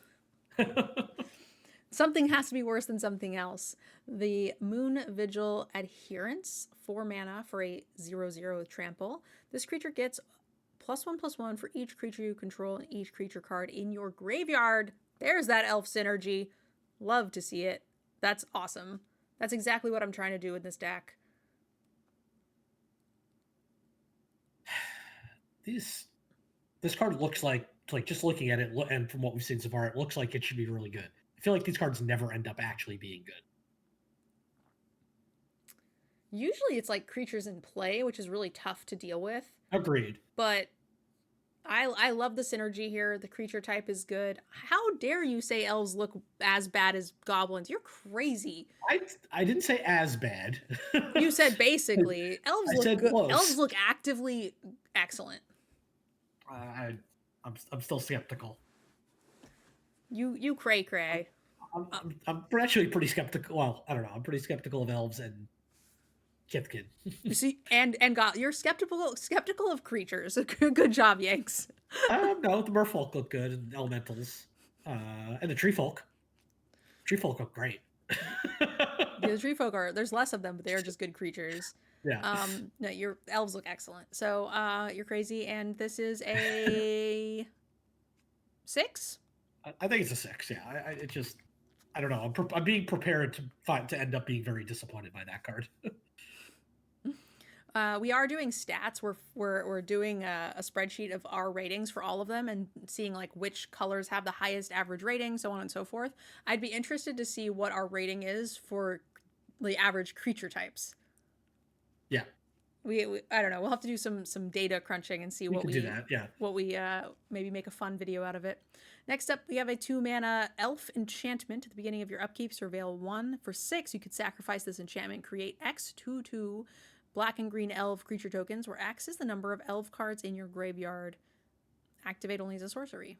Something has to be worse than something else. The Moon Vigil Adherence, 4 mana for a 0/0 with trample. This creature gets +1/+1 for each creature you control and each creature card in your graveyard. There's that elf synergy. Love to see it. That's awesome. That's exactly what I'm trying to do with this deck. This card looks like just looking at it, and from what we've seen so far, it looks like it should be really good. I feel like these cards never end up actually being good. Usually it's like creatures in play, which is really tough to deal with. Agreed. But I love the synergy here. The creature type is good. How dare you say elves look as bad as goblins? You're crazy. I didn't say as bad. You said basically. Elves look good. Close. Elves look actively excellent. I'm still skeptical. You cray. I'm actually pretty skeptical. Well, I don't know. I'm pretty skeptical of elves and Kithkin. You see, and God, you're skeptical of creatures. Good job, Yanks. No, the merfolk look good, and elementals, and the tree folk. Tree folk look great. The tree folk there's less of them, but they are just good creatures. Yeah. No, your elves look excellent. So you're crazy, and this is a 6. I think it's a 6. Yeah. I don't know. I'm being prepared to end up being very disappointed by that card. We are doing stats. We're doing a spreadsheet of our ratings for all of them and seeing like which colors have the highest average rating, so on and so forth. I'd be interested to see what our rating is for the average creature types. Yeah. We I don't know. We'll have to do some data crunching and see what we do that. Yeah. What we maybe make a fun video out of it. Next up, we have a 2 mana elf enchantment at the beginning of your upkeep. Surveil 1 for 6. You could sacrifice this enchantment, create X 2/2 black and green elf creature tokens, where X is the number of elf cards in your graveyard. Activate only as a sorcery.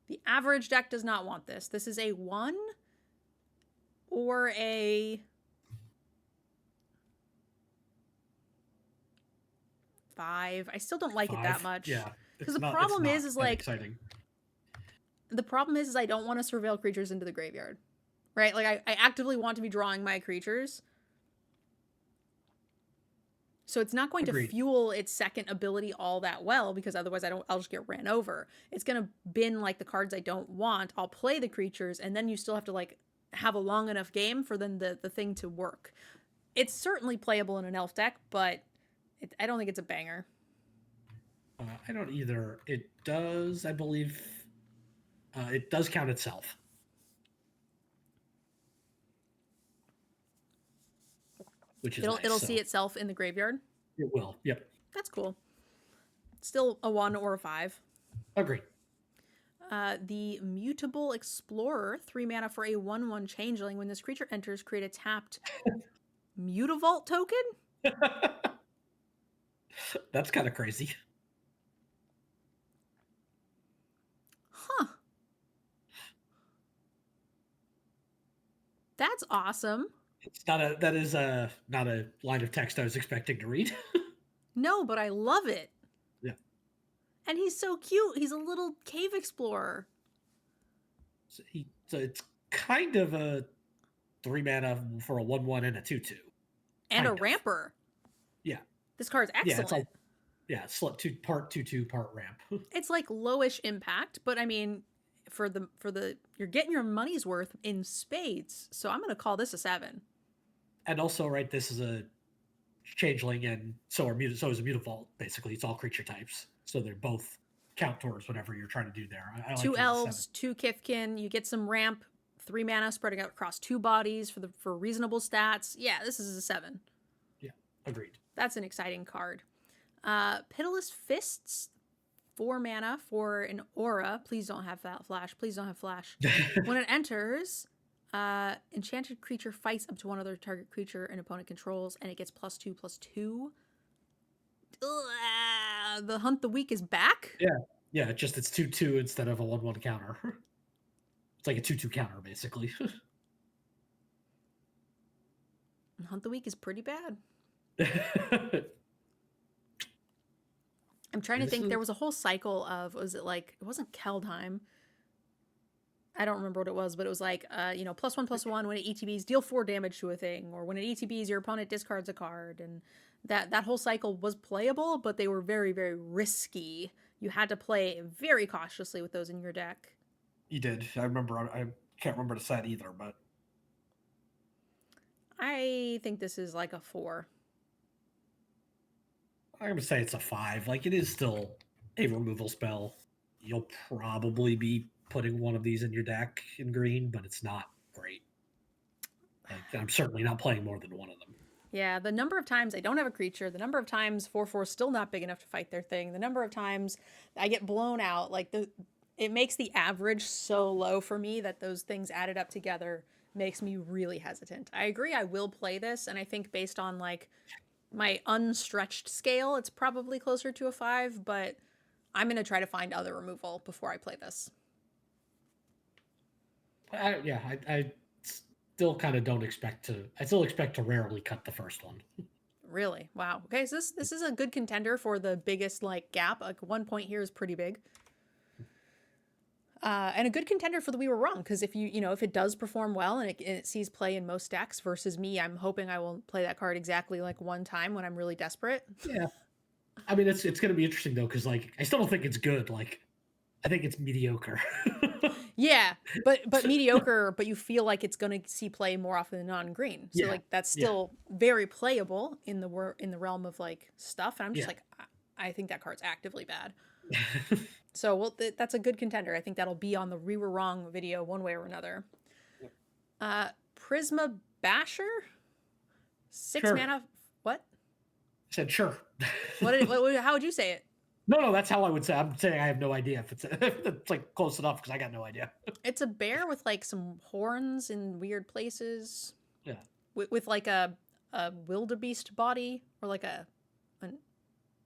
The average deck does not want this. This is a 1 or a 5. I still don't like 5. It that much. Yeah. Because the problem is like exciting. The problem is I don't want to surveil creatures into the graveyard. Right? Like I actively want to be drawing my creatures. So it's not going to Agreed. fuel its second ability all that well, because otherwise I'll just get ran over. It's going to bin like the cards I don't want. I'll play the creatures, and then you still have to like have a long enough game for then the thing to work. It's certainly playable in an elf deck, but I don't think it's a banger. I don't either. It does, I believe, it does count itself, which is nice. It'll So see itself in the graveyard. it will. Yep. That's cool. Still a 1 or a 5. Agreed. The Mutable Explorer, 3 mana for a 1/1 changeling. When this creature enters, create a tapped Mutavault token? That's kind of crazy. Huh. That's awesome. It's not a line of text I was expecting to read. No, but I love it. Yeah. And he's so cute. He's a little cave explorer. So it's kind of a 3 mana for a 1/1 and a 2/2. And a Kind of. ramper. Yeah. This card's excellent. Part 2/2, part ramp. It's like lowish impact, but I mean, for the you're getting your money's worth in spades. So I'm gonna call this a 7. And also, right, this is a changeling, and so is a mutavault. Basically, it's all creature types, so they're both count towards whatever you're trying to do there. I like 2 it as a elves, 7. 2 Kithkin. You get some ramp, 3 mana spreading out across 2 bodies for reasonable stats. Yeah, this is a 7. Yeah, agreed. That's an exciting card. Pitiless Fists, 4 mana for an aura. Please don't have that flash. Please don't have flash. When it enters, enchanted creature fights up to one other target creature an opponent controls, and it gets +2/+2. The Hunt the Weak is back? Yeah, just it's 2/2 instead of a 1/1 counter. It's like a 2/2 counter, basically. Hunt the Weak is pretty bad. I'm trying to think. There was a whole cycle of, it wasn't Keldheim. I don't remember what it was, but it was like, +1/+1 when it ETBs, deal 4 damage to a thing, or when it ETBs, your opponent discards a card, and that whole cycle was playable, but they were very, very risky. You had to play very cautiously with those in your deck. You did. I remember. I can't remember the set either, but I think this is like a 4. I'm gonna say it's a 5. Like, it is still a removal spell. You'll probably be putting one of these in your deck in green, but it's not great. Like, I'm certainly not playing more than one of them. Yeah, the number of times I don't have a creature, the number of times 4/4 is still not big enough to fight their thing, the number of times I get blown out, it makes the average so low for me that those things added up together makes me really hesitant. I agree I will play this, and I think based on like my unstretched scale, it's probably closer to a 5, but I'm going to try to find other removal before I play this. I still kind of don't expect to. I still expect to rarely cut the first one. Really? Wow. Okay, so this is a good contender for the biggest like gap. Like 1 point here is pretty big. And a good contender for the We Were Wrong, because if if it does perform well and it sees play in most decks versus me, I'm hoping I will play that card exactly like one time when I'm really desperate. Yeah. I mean, it's going to be interesting though, because like I still don't think it's good. Like, I think it's mediocre. Yeah, but mediocre, but you feel like it's going to see play more often than not in green. So like that's still very playable in the realm of like stuff. And I'm just like, I think that card's actively bad. So that's a good contender. I think that'll be on the We Were Wrong video one way or another. Prisma Basher, 6 mana. What? I said sure. How would you say it? No, that's how I would say. I'm saying I have no idea if it's like close enough, because I got no idea. It's a bear with like some horns in weird places. Yeah. With like a wildebeest body, or like a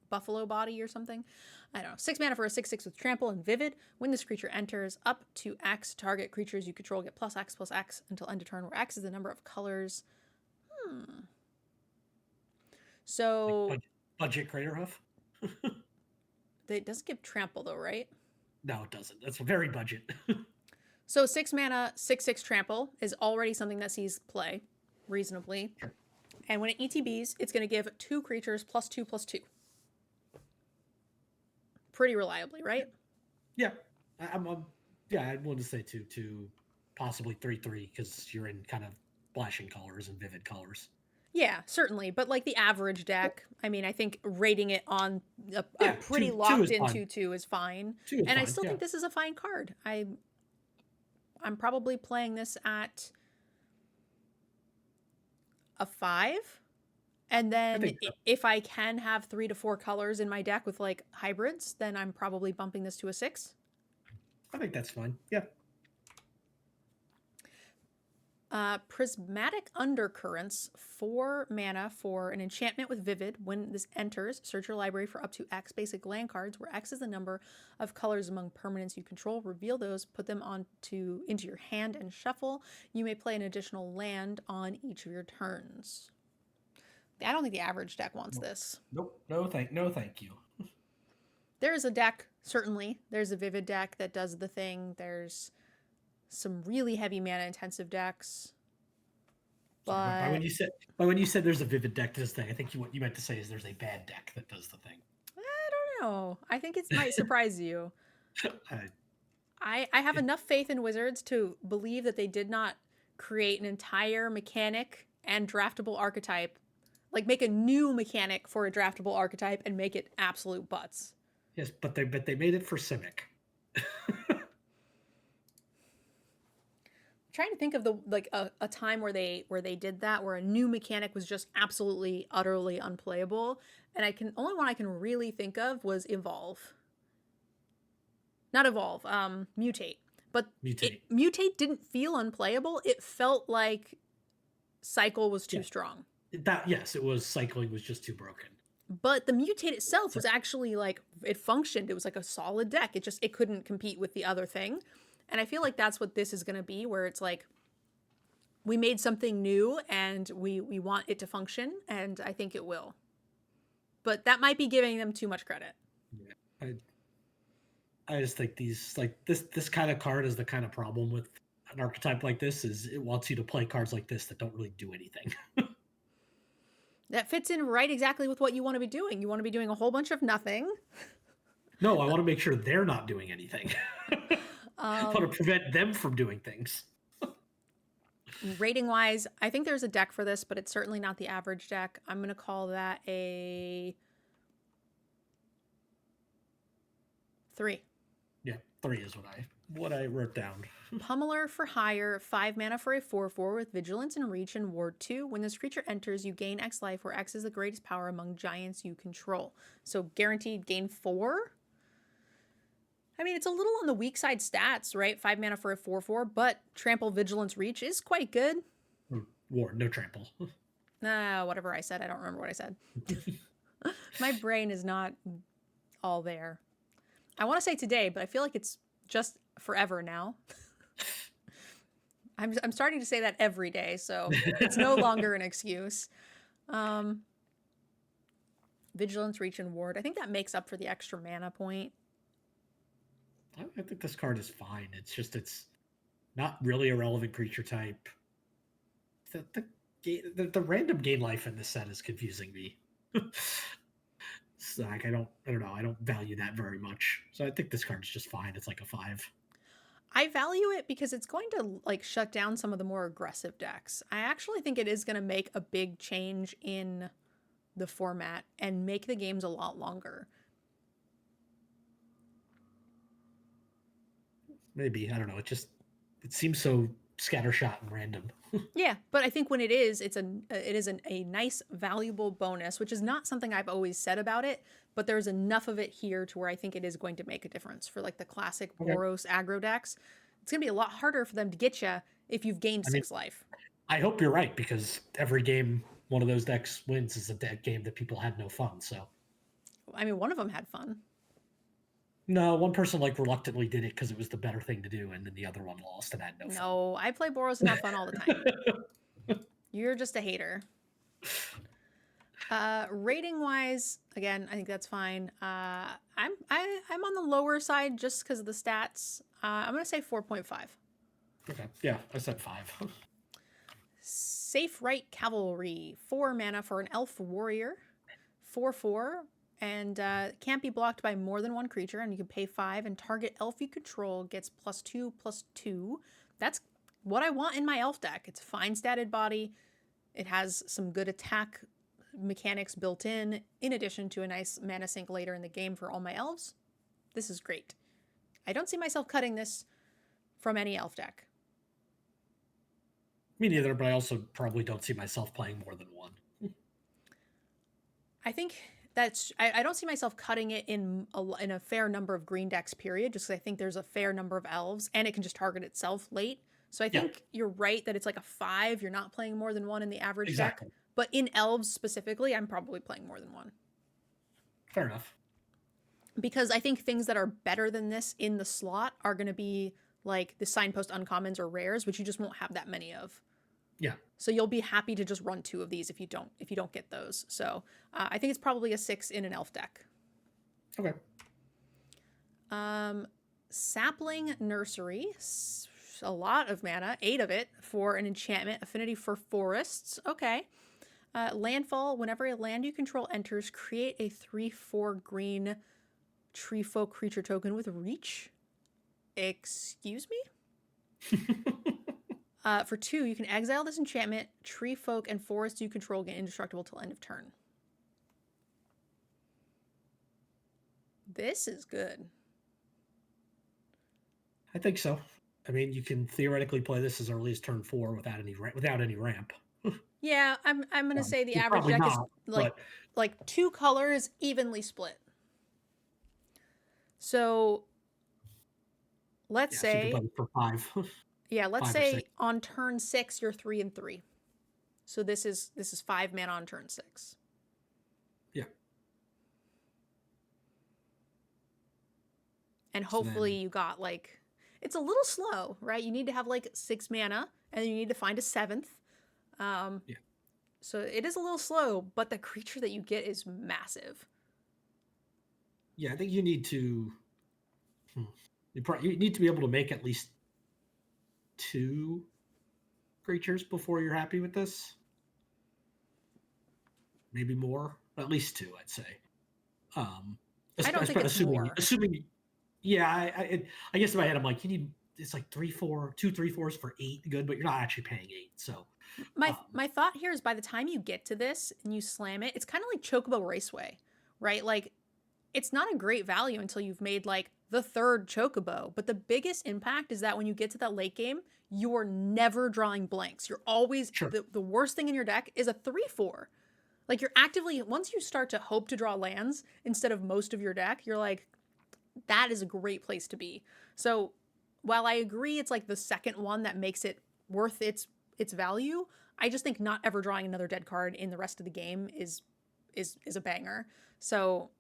buffalo body or something. I don't know. 6 mana for a 6/6 with trample and vivid. When this creature enters, up to X target creatures you control get +X/+X until end of turn, where X is the number of colors. So like budget Crater Hoof. it doesn't give trample though, right? No, it doesn't. That's very budget. So 6 mana, 6/6 trample is already something that sees play reasonably. Sure. And when it ETBs, it's going to give 2 creatures +2/+2. Pretty reliably, right? Yeah, yeah, I'd want to say two, possibly 3/3 because you're in kind of flashing colors and vivid colors. Yeah, certainly. But like the average deck, I mean, I think rating it on a Yeah, pretty two locked is in fine. 2/2 is fine. Two is And I fine. still Yeah, think this is a fine card. I'm probably playing this at a 5. And I then think so. if I can have 3 to 4 colors in my deck with like hybrids, then I'm probably bumping this to a 6. I think that's fine. Yeah. Prismatic Undercurrents, 4 mana for an enchantment with Vivid. When this enters, search your library for up to X basic land cards, where X is the number of colors among permanents you control. Reveal those, put them into your hand, and shuffle. You may play an additional land on each of your turns. I don't think the average deck wants this. Nope. No, thank you. There is a deck, certainly. There's a Vivid deck that does the thing. There's some really heavy mana intensive decks. Sorry, But when you said there's a vivid deck to this thing, I think what you meant to say is there's a bad deck that does the thing. I don't know. I think it might surprise you. I, I have enough faith in Wizards to believe that they did not create an entire mechanic and draftable archetype, like make a new mechanic for a draftable archetype and make it absolute butts. yes, but they made it for Simic. Trying to think of a time where they did that, where a new mechanic was just absolutely utterly unplayable, and only one I can really think of was Evolve. Not Evolve, Mutate. But Mutate didn't feel unplayable. It felt like Cycle was too strong. Yes, it was. Cycling was just too broken. But the Mutate itself was actually like, it functioned. It was like a solid deck. It couldn't compete with the other thing. And I feel like that's what this is going to be, where it's like, we made something new and we want it to function, and I think it will. But that might be giving them too much credit. Yeah, I just think this kind of card is the kind of problem with an archetype like this, is it wants you to play cards like this that don't really do anything. That fits in right exactly with what you want to be doing. You want to be doing a whole bunch of nothing. No, I want to make sure they're not doing anything. I want to prevent them from doing things. Rating wise, I think there's a deck for this, but it's certainly not the average deck. I'm going to call that a 3. Yeah, 3 is what I wrote down. Pummeler for hire, 5 mana for a 4/4 with vigilance and reach and ward 2. When this creature enters, you gain X life, where X is the greatest power among giants you control. So guaranteed gain 4. I mean, it's a little on the weak side stats, right? 5 mana for a 4/4, but trample, vigilance, reach is quite good. Ward, no trample. Whatever I said. I don't remember what I said. My brain is not all there. I want to say today, but I feel like it's just forever now. I'm starting to say that every day, so it's no longer an excuse. Vigilance, reach, and ward. I think that makes up for the extra mana point. I think this card is fine. It's not really a relevant creature type. The random gain life in this set is confusing me. So, like, I don't know. I don't value that very much. So I think this card is just fine. It's like a 5. I value it because it's going to like shut down some of the more aggressive decks. I actually think it is going to make a big change in the format and make the games a lot longer. Maybe, I don't know. It seems so scattershot and random. Yeah, but I think when it is a nice, valuable bonus, which is not something I've always said about it, but there's enough of it here to where I think it is going to make a difference for like the classic Boros aggro decks. It's going to be a lot harder for them to get you if you've gained 6 life. I hope you're right, because every game one of those decks wins is a dead game that people had no fun. So, I mean, one of them had fun. No, one person reluctantly did it because it was the better thing to do, and then the other one lost and had no fun. No, I play Boros and have fun all the time. You're just a hater. Rating wise, again, I think that's fine. I'm on the lower side just because of the stats. I'm gonna say 4.5. Okay, yeah, I said 5. Safe Right Cavalry, 4 mana for an elf warrior, 4/4, and can't be blocked by more than one creature, and you can pay 5, and target elf you control gets +2/+2. That's what I want in my elf deck. It's a fine statted body. It has some good attack mechanics built in addition to a nice mana sink later in the game for all my elves. This is great. I don't see myself cutting this from any elf deck. Me neither, but I also probably don't see myself playing more than one. I think I don't see myself cutting it in a fair number of green decks, period, just because I think there's a fair number of elves, and it can just target itself late. So I think you're right that it's like a 5. You're not playing more than one in the average deck. But in elves specifically, I'm probably playing more than one. Fair enough. Because I think things that are better than this in the slot are going to be like the signpost uncommons or rares, which you just won't have that many of. Yeah. So you'll be happy to just run 2 of these if you don't get those. So I think it's probably a 6 in an elf deck. Okay. Sapling Nursery, a lot of mana, 8 of it for an enchantment, affinity for forests. Okay. Landfall, whenever a land you control enters, create a 3/4 green tree folk creature token with reach. Excuse me? For 2, you can exile this enchantment. Tree folk and forests you control get indestructible till end of turn. This is good. I think so. I mean, you can theoretically play this as early as turn 4 without any ramp. Yeah, I'm gonna say the average probably deck is not, like 2 colors evenly split. So let's so you say can play it for 5. yeah, let's 5 or say 6. on turn 6 you're 3 and 3. So this is 5 mana on turn 6. Yeah. And hopefully you got like, it's a little slow, right? You need to have like 6 mana, and you need to find a 7th. Yeah. So it is a little slow, but the creature that you get is massive. Yeah, I think you need to. You need to be able to make at least 2 creatures before you're happy with this. Maybe more, at least 2, I'd say. I don't think it's more. Assuming, yeah, I guess in my head I'm like, you need it's like 2 3/4s for 8 good, but you're not actually paying 8. So my thought here is by the time you get to this and you slam it, it's kind of like Chocobo Raceway, right? Like it's not a great value until you've made like the 3rd Chocobo, but the biggest impact is that when you get to that late game, you're never drawing blanks. You're always the worst thing in your deck is a 3/4. Like you're actively, once you start to hope to draw lands instead of most of your deck, you're like, that is a great place to be. So while I agree it's like the second one that makes it worth its value, I just think not ever drawing another dead card in the rest of the game is a banger. So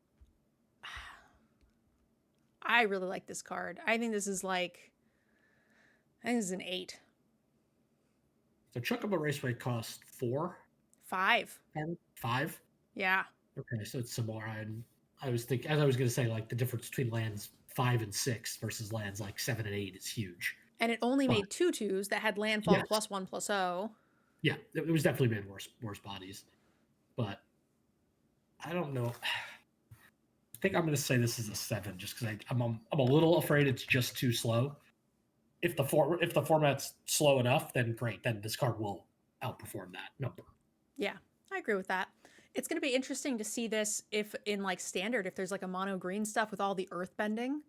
I really like this card. I think this is an 8. So Chocobo Raceway costs 4. 5. 5. Yeah. Okay, so it's similar. I was thinking, as I was going to say, like the difference between lands 5 and 6 versus lands like 7 and 8 is huge. And it only made 2 2s that had landfall +1/+0. Yeah, it was definitely made worse bodies, but I don't know. I think I'm going to say this is a 7, just because I'm a little afraid it's just too slow. If the format's slow enough, then great. Then this card will outperform that number. Yeah, I agree with that. It's going to be interesting to see this if in like standard, if there's like a mono green stuff with all the earth bending.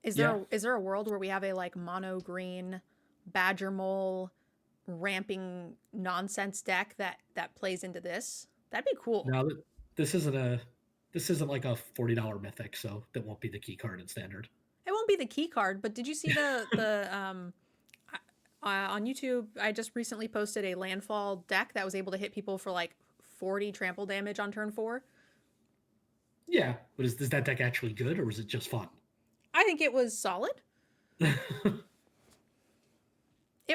Is there a world where we have a like mono green badger mole ramping nonsense deck that plays into this? That'd be cool. Now this isn't like a $40 mythic, so that won't be the key card in standard. It won't be the key card, but did you see the on YouTube? I just recently posted a landfall deck that was able to hit people for like 40 trample damage on turn 4. Yeah, but is that deck actually good, or was it just fun? I think it was solid. It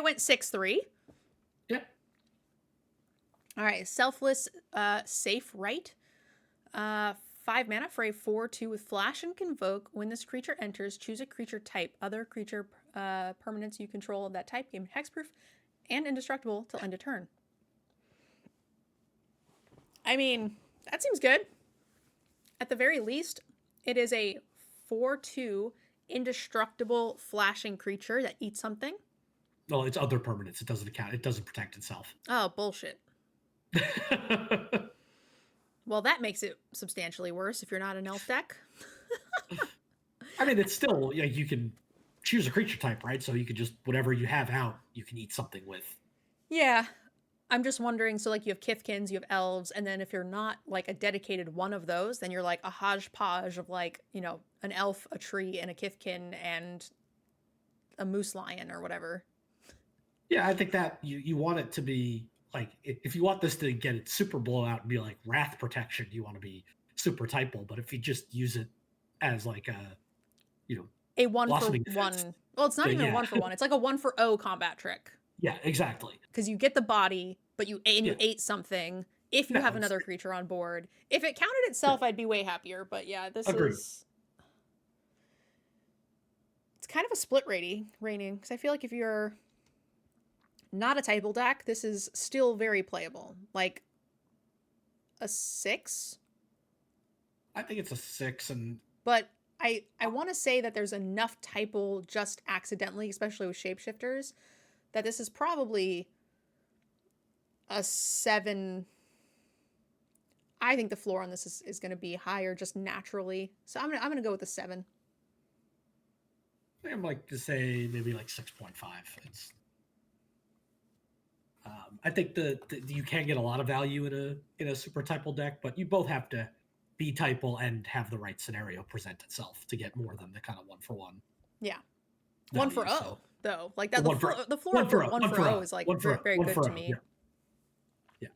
went 6/3. Yeah. All right, Selfless Safe Right. 5 mana for a 4/2 with Flash and Convoke. When this creature enters, choose a creature type. Other creature permanents you control of that type, game hexproof. and indestructible till end of turn. I mean, that seems good. At the very least, it is a 4/2 indestructible flashing creature that eats something. Well, it's other permanents. It doesn't count. It doesn't protect itself. Oh, bullshit. Well, that makes it substantially worse if you're not an elf deck. I mean, it's still, yeah, you can choose a creature type, right? So you could just, whatever you have out, you can eat something with. Yeah. I'm just wondering, so like you have Kithkins, you have elves, and then if you're not like a dedicated one of those, then you're like a hodgepodge of like, you know, an elf, a tree, and a Kithkin and a moose lion or whatever. Yeah, I think that you want it to be like, if you want this to get its super blowout and be like wrath protection, you want to be super typal. But if you just use it as like a, you know, A one for blossoming defense, one. Well, it's not then even a yeah. 1/1. It's like a 1/0 combat trick. Yeah, exactly. Because you get the body, but you Yeah. ate something. If you No, have another creature on board, if it counted itself, I'd be way happier. But yeah, this Agreed. is it's kind of a split rating because I feel like if you're not a typal deck, this is still very playable. Like a 6. I think it's a 6, and But I want to say that there's enough typal just accidentally, especially with shapeshifters, that this is probably a 7. I think the floor on this is going to be higher just naturally. So I'm gonna go with a 7. I'm like to say maybe like 6.5. It's I think you can get a lot of value in a super typal deck, but you both have to be typal and have the right scenario present itself to get more than the kind of 1/1. Yeah. Value, 1/0 so. though. Like that One the floor for 1/0 is like very good to me. Yeah.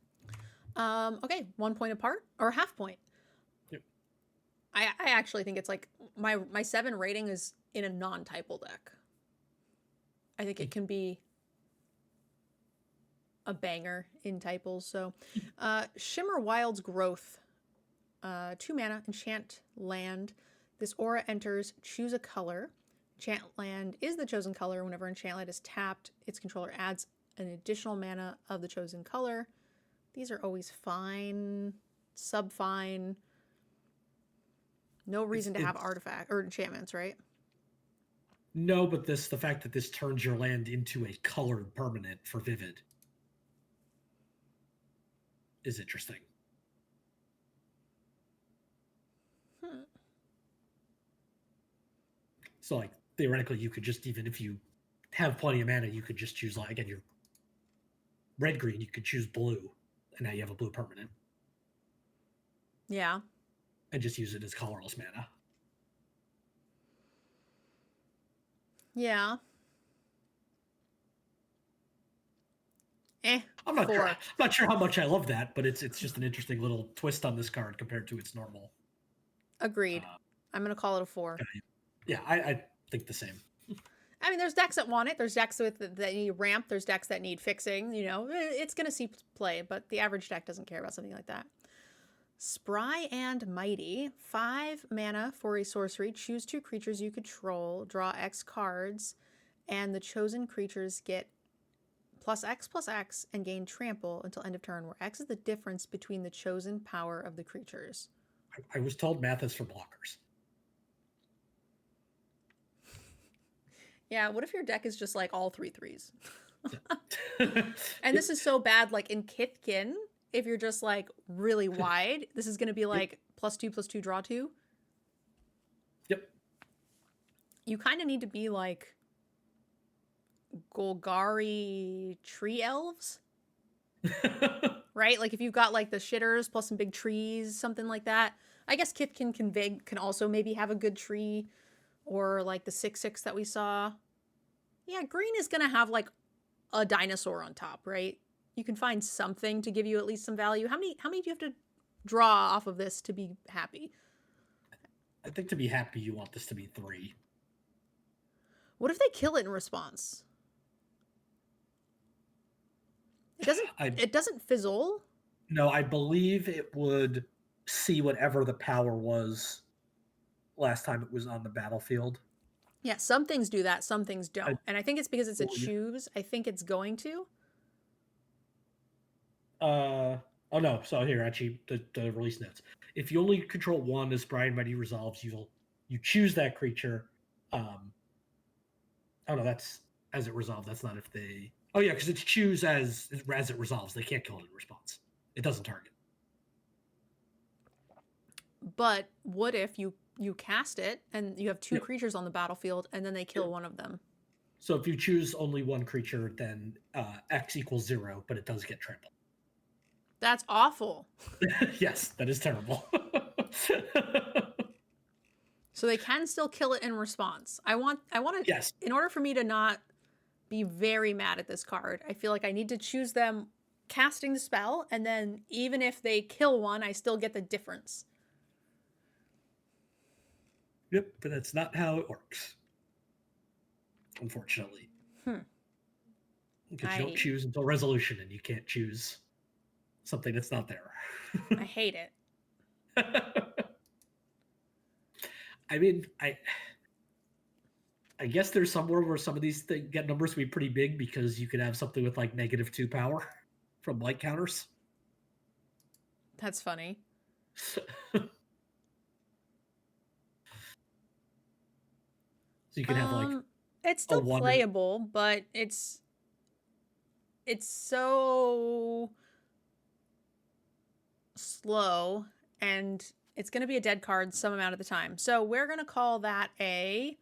Okay, 1 point apart or half point. Yep. I actually think it's like my 7 rating is in a non-typal deck. I think it can be a banger in typals. So, Shimmer Wild's Growth, 2 mana, enchant land. This aura enters, choose a color. Enchant land is the chosen color. Whenever enchant land is tapped, its controller adds an additional mana of the chosen color. These are always fine, sub-fine. No reason to have artifact or enchantments, right? No, but the fact that this turns your land into a colored permanent for Vivid is interesting. So, like, theoretically, you could just, even if you have plenty of mana, you could just choose, like, again, your red-green, you could choose blue, and now you have a blue permanent. Yeah. And just use it as colorless mana. Yeah. I'm not sure how much I love that, but it's just an interesting little twist on this card compared to its normal. Agreed. I'm gonna call it a 4. Yeah, I think the same. I mean, there's decks that want it. There's decks that need ramp. There's decks that need fixing. You know, it's gonna see play, but the average deck doesn't care about something like that. Spry and Mighty, 5 mana for a sorcery. Choose 2 creatures you control. Draw X cards, and the chosen creatures get +X/+X and gain trample until end of turn, where X is the difference between the chosen power of the creatures. I was told math is for blockers. Yeah, what if your deck is just like all 3/3s? And this is so bad, like in Kithkin, if you're just like really wide, this is going to be like +2/+2 draw 2. Yep. You kind of need to be like Golgari tree elves. Right? Like if you've got like the shitters plus some big trees, something like that. I guess Kithkin can also maybe have a good tree, or like the 6/6 that we saw. Yeah, green is going to have like a dinosaur on top, right? You can find something to give you at least some value. How many do you have to draw off of this to be happy? I think to be happy, you want this to be 3. What if they kill it in response? It doesn't fizzle. No, I believe it would see whatever the power was last time it was on the battlefield. Yeah, some things do that, some things don't. And I think it's because it's a choose. I think it's going to. Uh, oh no. So here, actually, the release notes. If you only control one as Brian Mighty resolves, you choose that creature. Oh no, that's as it resolves. That's not if they. Oh yeah, because it's choose as it resolves. They can't kill it in response. It doesn't target. But what if you cast it and you have two Yep. creatures on the battlefield and then they kill Yep. one of them? So if you choose only one creature, then X equals 0, but it does get trampled. That's awful. Yes, that is terrible. So they can still kill it in response. I want to, Yes. in order for me to not be very mad at this card, I feel like I need to choose them casting the spell, and then even if they kill one, I still get the difference. Yep, but that's not how it works. Unfortunately. Because you don't I choose until resolution, and you can't choose something that's not there. I hate it. I mean, I guess there's somewhere where some of these get numbers to be pretty big because you could have something with like -2 power from light counters. That's funny. So you can have like It's a still one. playable, but it's so slow, and it's going to be a dead card some amount of the time. So we're going to call that a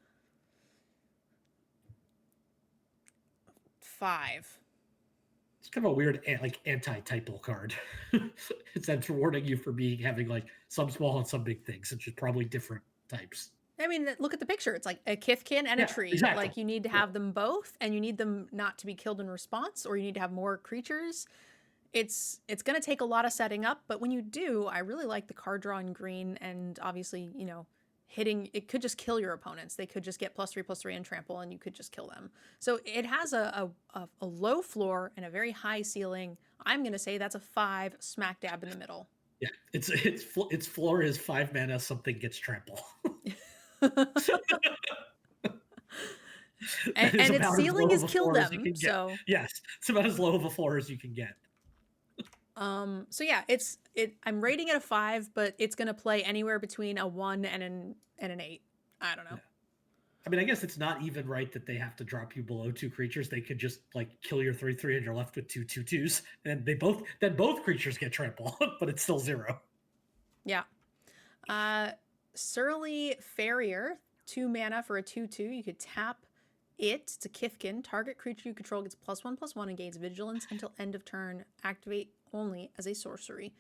5. It's kind of a weird like anti-typal card. It's rewarding you for having like some small and some big things, which is probably different types. I mean, look at the picture. It's like a Kithkin and a Yeah, tree. exactly. Like, you need to Yeah. have them both, and you need them not to be killed in response, or you need to have more creatures. It's going to take a lot of setting up, but when you do, I really like the card draw in green, and obviously, hitting it could just kill your opponents. They could just get +3/+3 and trample, and you could just kill them. So it has a low floor and a very high ceiling. I'm going to say that's a 5, smack dab in the middle. Yeah, its floor is 5 mana. Something gets trample. That is And its about as ceiling low is of a kill floor as you them. can get. So Yes, it's about as low of a floor as you can get. so yeah, I'm rating it a 5, but it's going to play anywhere between a 1 and an 8. I don't know. Yeah. I mean, I guess it's not even right that they have to drop you below 2 creatures. They could just like kill your 3/3 and you're left with 2/2/2s, and both creatures get trample, but it's still 0. Yeah. Surly Farrier, 2 mana for a 2/2. You could tap it. It's a Kithkin. Target creature you control gets +1/+1 and gains vigilance until end of turn. Activate only as a sorcery.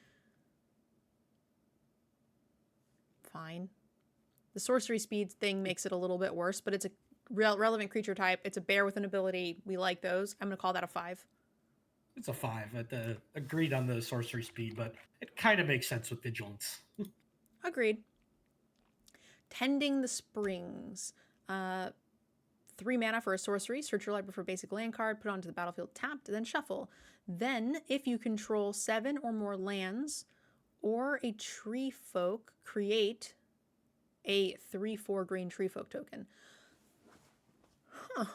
Fine. The sorcery speed thing makes it a little bit worse, but it's a relevant creature type. It's a bear with an ability. We like those. I'm going to call that a 5. It's a 5. Agreed on the sorcery speed, but it kind of makes sense with vigilance. Agreed. Tending the Springs. 3 mana for a sorcery. Search your library for a basic land card, put it onto the battlefield tapped, then shuffle. Then, if you control 7 or more lands or a tree folk, create a 3/4 green tree folk token. Huh.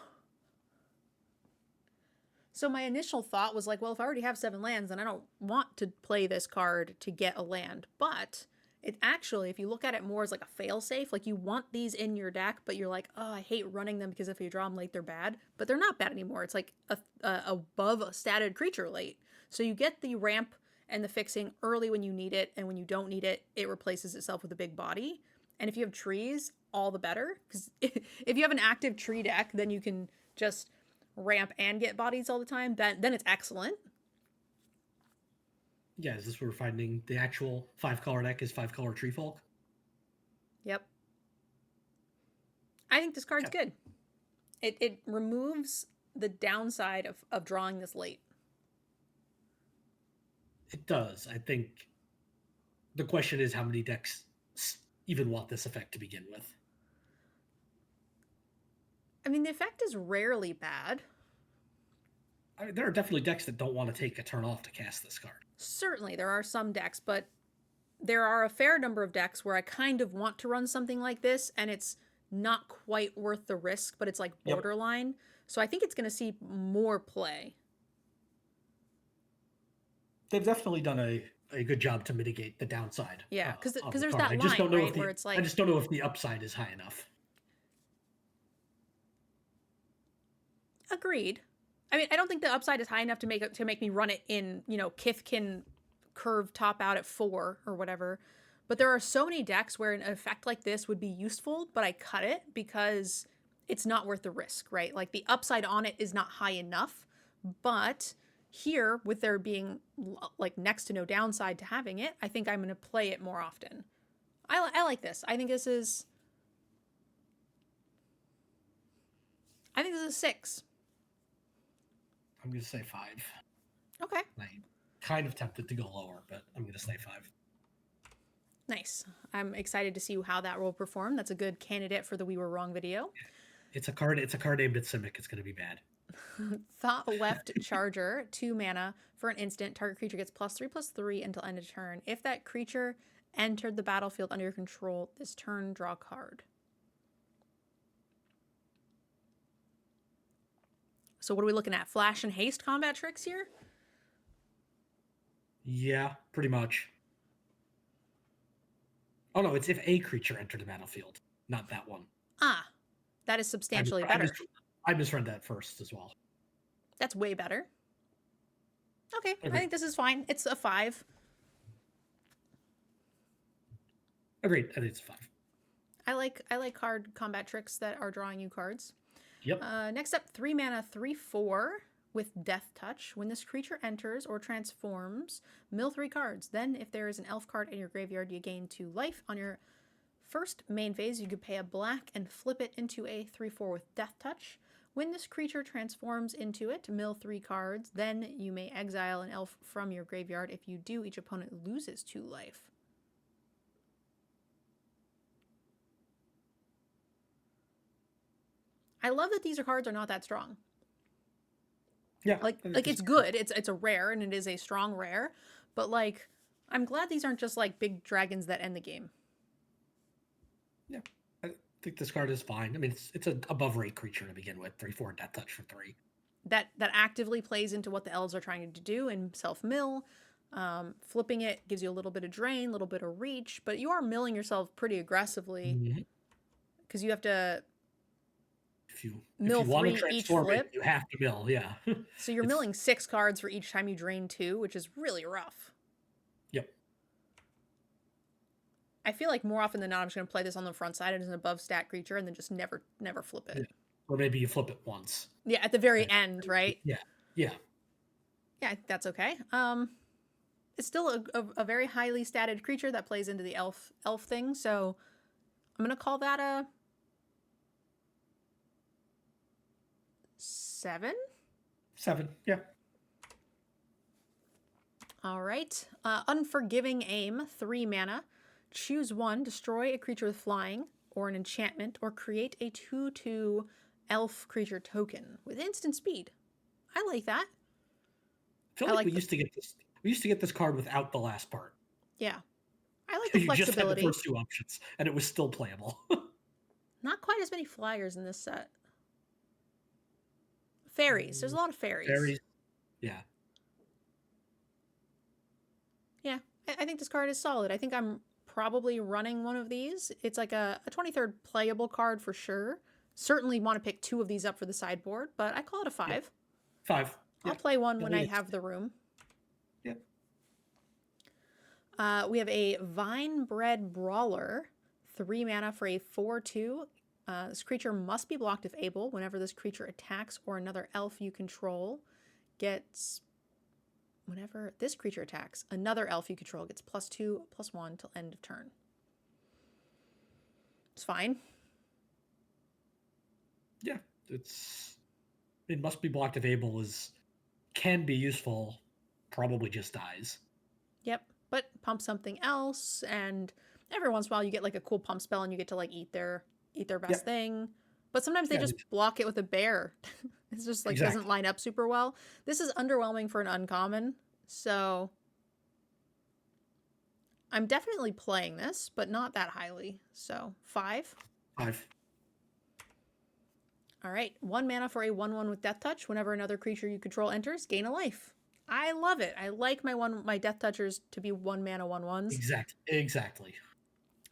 So my initial thought was like, well, if I already have 7 lands, then I don't want to play this card to get a land. But it actually, if you look at it more as like a failsafe, like you want these in your deck, but you're like, oh, I hate running them because if you draw them late, they're bad. But they're not bad anymore. It's like above a statted creature late. So you get the ramp and the fixing early when you need it, and when you don't need it, it replaces itself with a big body. And if you have trees, all the better. Because if you have an active tree deck, then you can just ramp and get bodies all the time. Then it's excellent. Yeah, is this where we're finding the actual 5-color deck is 5-color tree folk? Yep. I think this card's good. It removes the downside of drawing this late. It does. I think the question is how many decks even want this effect to begin with. I mean, the effect is rarely bad. I mean, there are definitely decks that don't want to take a turn off to cast this card. Certainly, there are some decks, but there are a fair number of decks where I kind of want to run something like this, and it's not quite worth the risk, but it's like borderline. Yep. So I think it's going to see more play. they've definitely done a good job to mitigate the downside. Yeah, because Of the there's card. that I just line, don't know if right, where it's I like, just don't know if the upside is high enough. agreed. I mean, I don't think the upside is high enough to make me run it in, Kithkin curve top out at 4 or whatever. But there are so many decks where an effect like this would be useful, but I cut it because it's not worth the risk, right? Like the upside on it is not high enough. But here, with there being like next to no downside to having it, I think I'm going to play it more often. I like this. I think this is. I think this is 6. I'm going to say 5. Okay. I'm kind of tempted to go lower, but I'm going to say 5. Nice. I'm excited to see how that will perform. That's a good candidate for the We Were Wrong video. It's a card aimed at Simic. It's going to be bad. Thought Left Charger, 2 mana for an instant. Target creature gets +3/+3 until end of turn. If that creature entered the battlefield under your control this turn, draw a card. So what are we looking at? Flash and haste combat tricks here? Yeah, pretty much. Oh no, it's if a creature entered the battlefield, not that one. Ah, that is substantially better. I misread that first as well. That's way better. Okay, Agreed. I think this is fine. It's a 5. Agreed. I think it's 5. I like card combat tricks that are drawing you cards. Yep. Next up, 3 mana, 3/4 with Death Touch. When this creature enters or transforms, mill 3 cards. Then, if there is an elf card in your graveyard, you gain 2 life. On your first main phase, you could pay a black and flip it into a 3/4 with Death Touch. When this creature transforms into it, mill 3 cards. Then you may exile an elf from your graveyard. If you do, each opponent loses 2 life. I love that these cards are not that strong. Yeah. Like it's good. It's a rare and it is a strong rare, but like I'm glad these aren't just like big dragons that end the game. Yeah. I think this card is fine. I mean, it's an above rate creature to begin with. 3/4 Death Touch for 3. That actively plays into what the elves are trying to do in self mill. Flipping it gives you a little bit of drain, a little bit of reach, but you are milling yourself pretty aggressively because you have to if you mill want to 3 each transform flip. it, you have to mill. Yeah. So you're milling 6 cards for each time you drain 2, which is really rough. Yep. I feel like more often than not, I'm just going to play this on the front side as an above stat creature and then just never flip it. Yeah. Or maybe you flip it once. Yeah, at the very end, right? Yeah. Yeah. Yeah, that's okay. It's still a very highly statted creature that plays into the elf thing, so I'm gonna call that a 7. 7. Yeah. All right. Unforgiving Aim, 3 mana. Choose 1, destroy a creature with flying or an enchantment, or create a 2/2 elf creature token with instant speed. I like that. I feel like we used to get this. We used to get this card without the last part. Yeah. I like the You flexibility. just had the first 2 options, and it was still playable. Not quite as many flyers in this set. Fairies. There's a lot of fairies. Fairies. Yeah. Yeah. I think this card is solid. I think I'm probably running one of these. It's like a 23rd playable card for sure. Certainly want to pick 2 of these up for the sideboard, but I call it a 5. Yep. 5. I'll play one when I have the room. Yep. We have a Vinebred Brawler, 3 mana for a 4/2. This creature must be blocked if able. Whenever this creature attacks or another elf you control gets... Whenever this creature attacks, another elf you control gets +2/+1 till end of turn. It's fine. Yeah, it must be blocked if able can be useful, probably just dies. Yep, but pump something else, and every once in a while you get like a cool pump spell and you get to like eat their best thing. But sometimes they just block it with a bear. It's just like doesn't line up super well. This is underwhelming for an uncommon, so I'm definitely playing this, but not that highly. So 5. 5. All right, 1 mana for a 1/1 with Death Touch. Whenever another creature you control enters, gain a life. I love it. I like my Death Touchers to be 1 mana 1/1s. Exactly.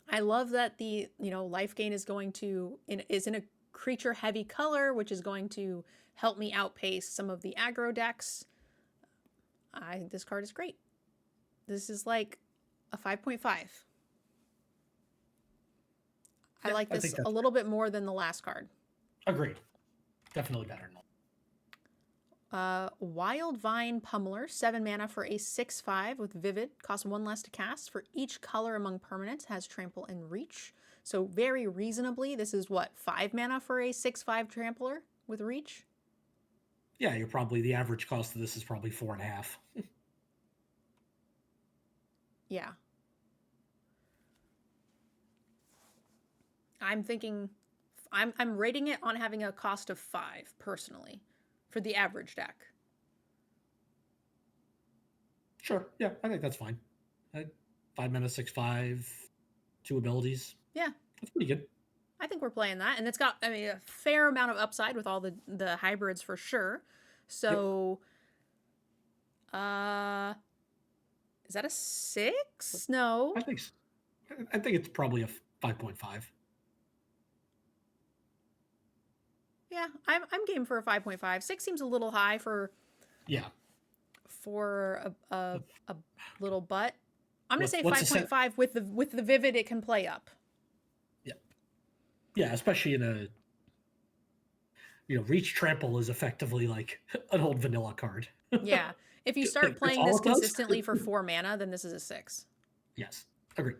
I love that the life gain is going to is in a creature heavy color, which is going to help me outpace some of the aggro decks. I think this card is great. This is like a 5.5. I Yeah, like I this think a that's little bit more than the last card. agreed. Definitely better than Wild Vine Pummeler, 7 mana for a 6/5 with Vivid, costs 1 less to cast. For each color among permanents, has Trample and Reach. So very reasonably, this is what, 5 mana for a 6/5 Trampler with Reach? yeah, you're probably the average cost of this is probably 4.5. Yeah. I'm thinking, I'm rating it on having a cost of 5 personally for the average deck. Sure. Yeah, I think that's fine. 5 mana, 6/5, 2 abilities. Yeah, That's pretty good. I think we're playing that, and it's got a fair amount of upside with all the hybrids for sure. So, is that a 6? No. I think I think it's probably a 5.5. Yeah, I'm game for a 5.5. 6 seems a little high for Yeah. a little butt. I'm gonna say What's the set? 5.5 with the Vivid. It can play up. Yeah. Yeah, especially in a Reach Trample is effectively like an old vanilla card. Yeah, if you start That's playing all this it does. consistently for 4 mana, then this is a 6. Yes, agree.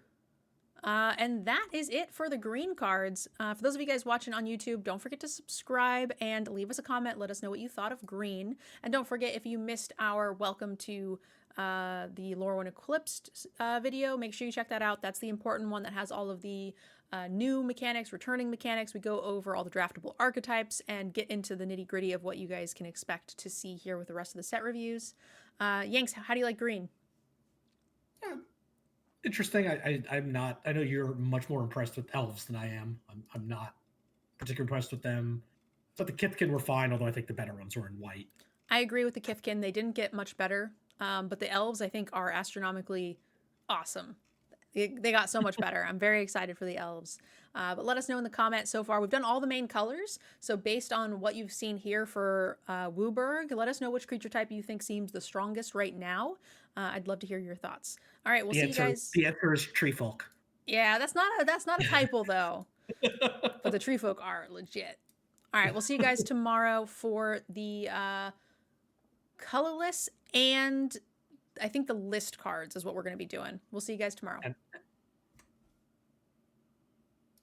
And that is it for the green cards. For those of you guys watching on YouTube, don't forget to subscribe and leave us a comment. Let us know what you thought of green. And don't forget, if you missed our welcome to the Lorwyn Eclipsed video, make sure you check that out. That's the important one that has all of the new mechanics, returning mechanics. We go over all the draftable archetypes and get into the nitty gritty of what you guys can expect to see here with the rest of the set reviews. Yanks, how do you like green? Interesting. I'm not. I know you're much more impressed with elves than I am. I'm not particularly impressed with them. But the Kithkin were fine, although I think the better ones were in white. I agree with the Kithkin. They didn't get much better, but the elves I think are astronomically awesome. They got so much better. I'm very excited for the elves. But let us know in the comments so far. We've done all the main colors. So based on what you've seen here for Wooburg, let us know which creature type you think seems the strongest right now. I'd love to hear your thoughts. All right, we'll see you guys. The answer is Tree Folk. Yeah, that's not a typo though. But the Tree Folk are legit. All right, we'll see you guys tomorrow for the colorless and I think the list cards is what we're going to be doing. We'll see you guys tomorrow.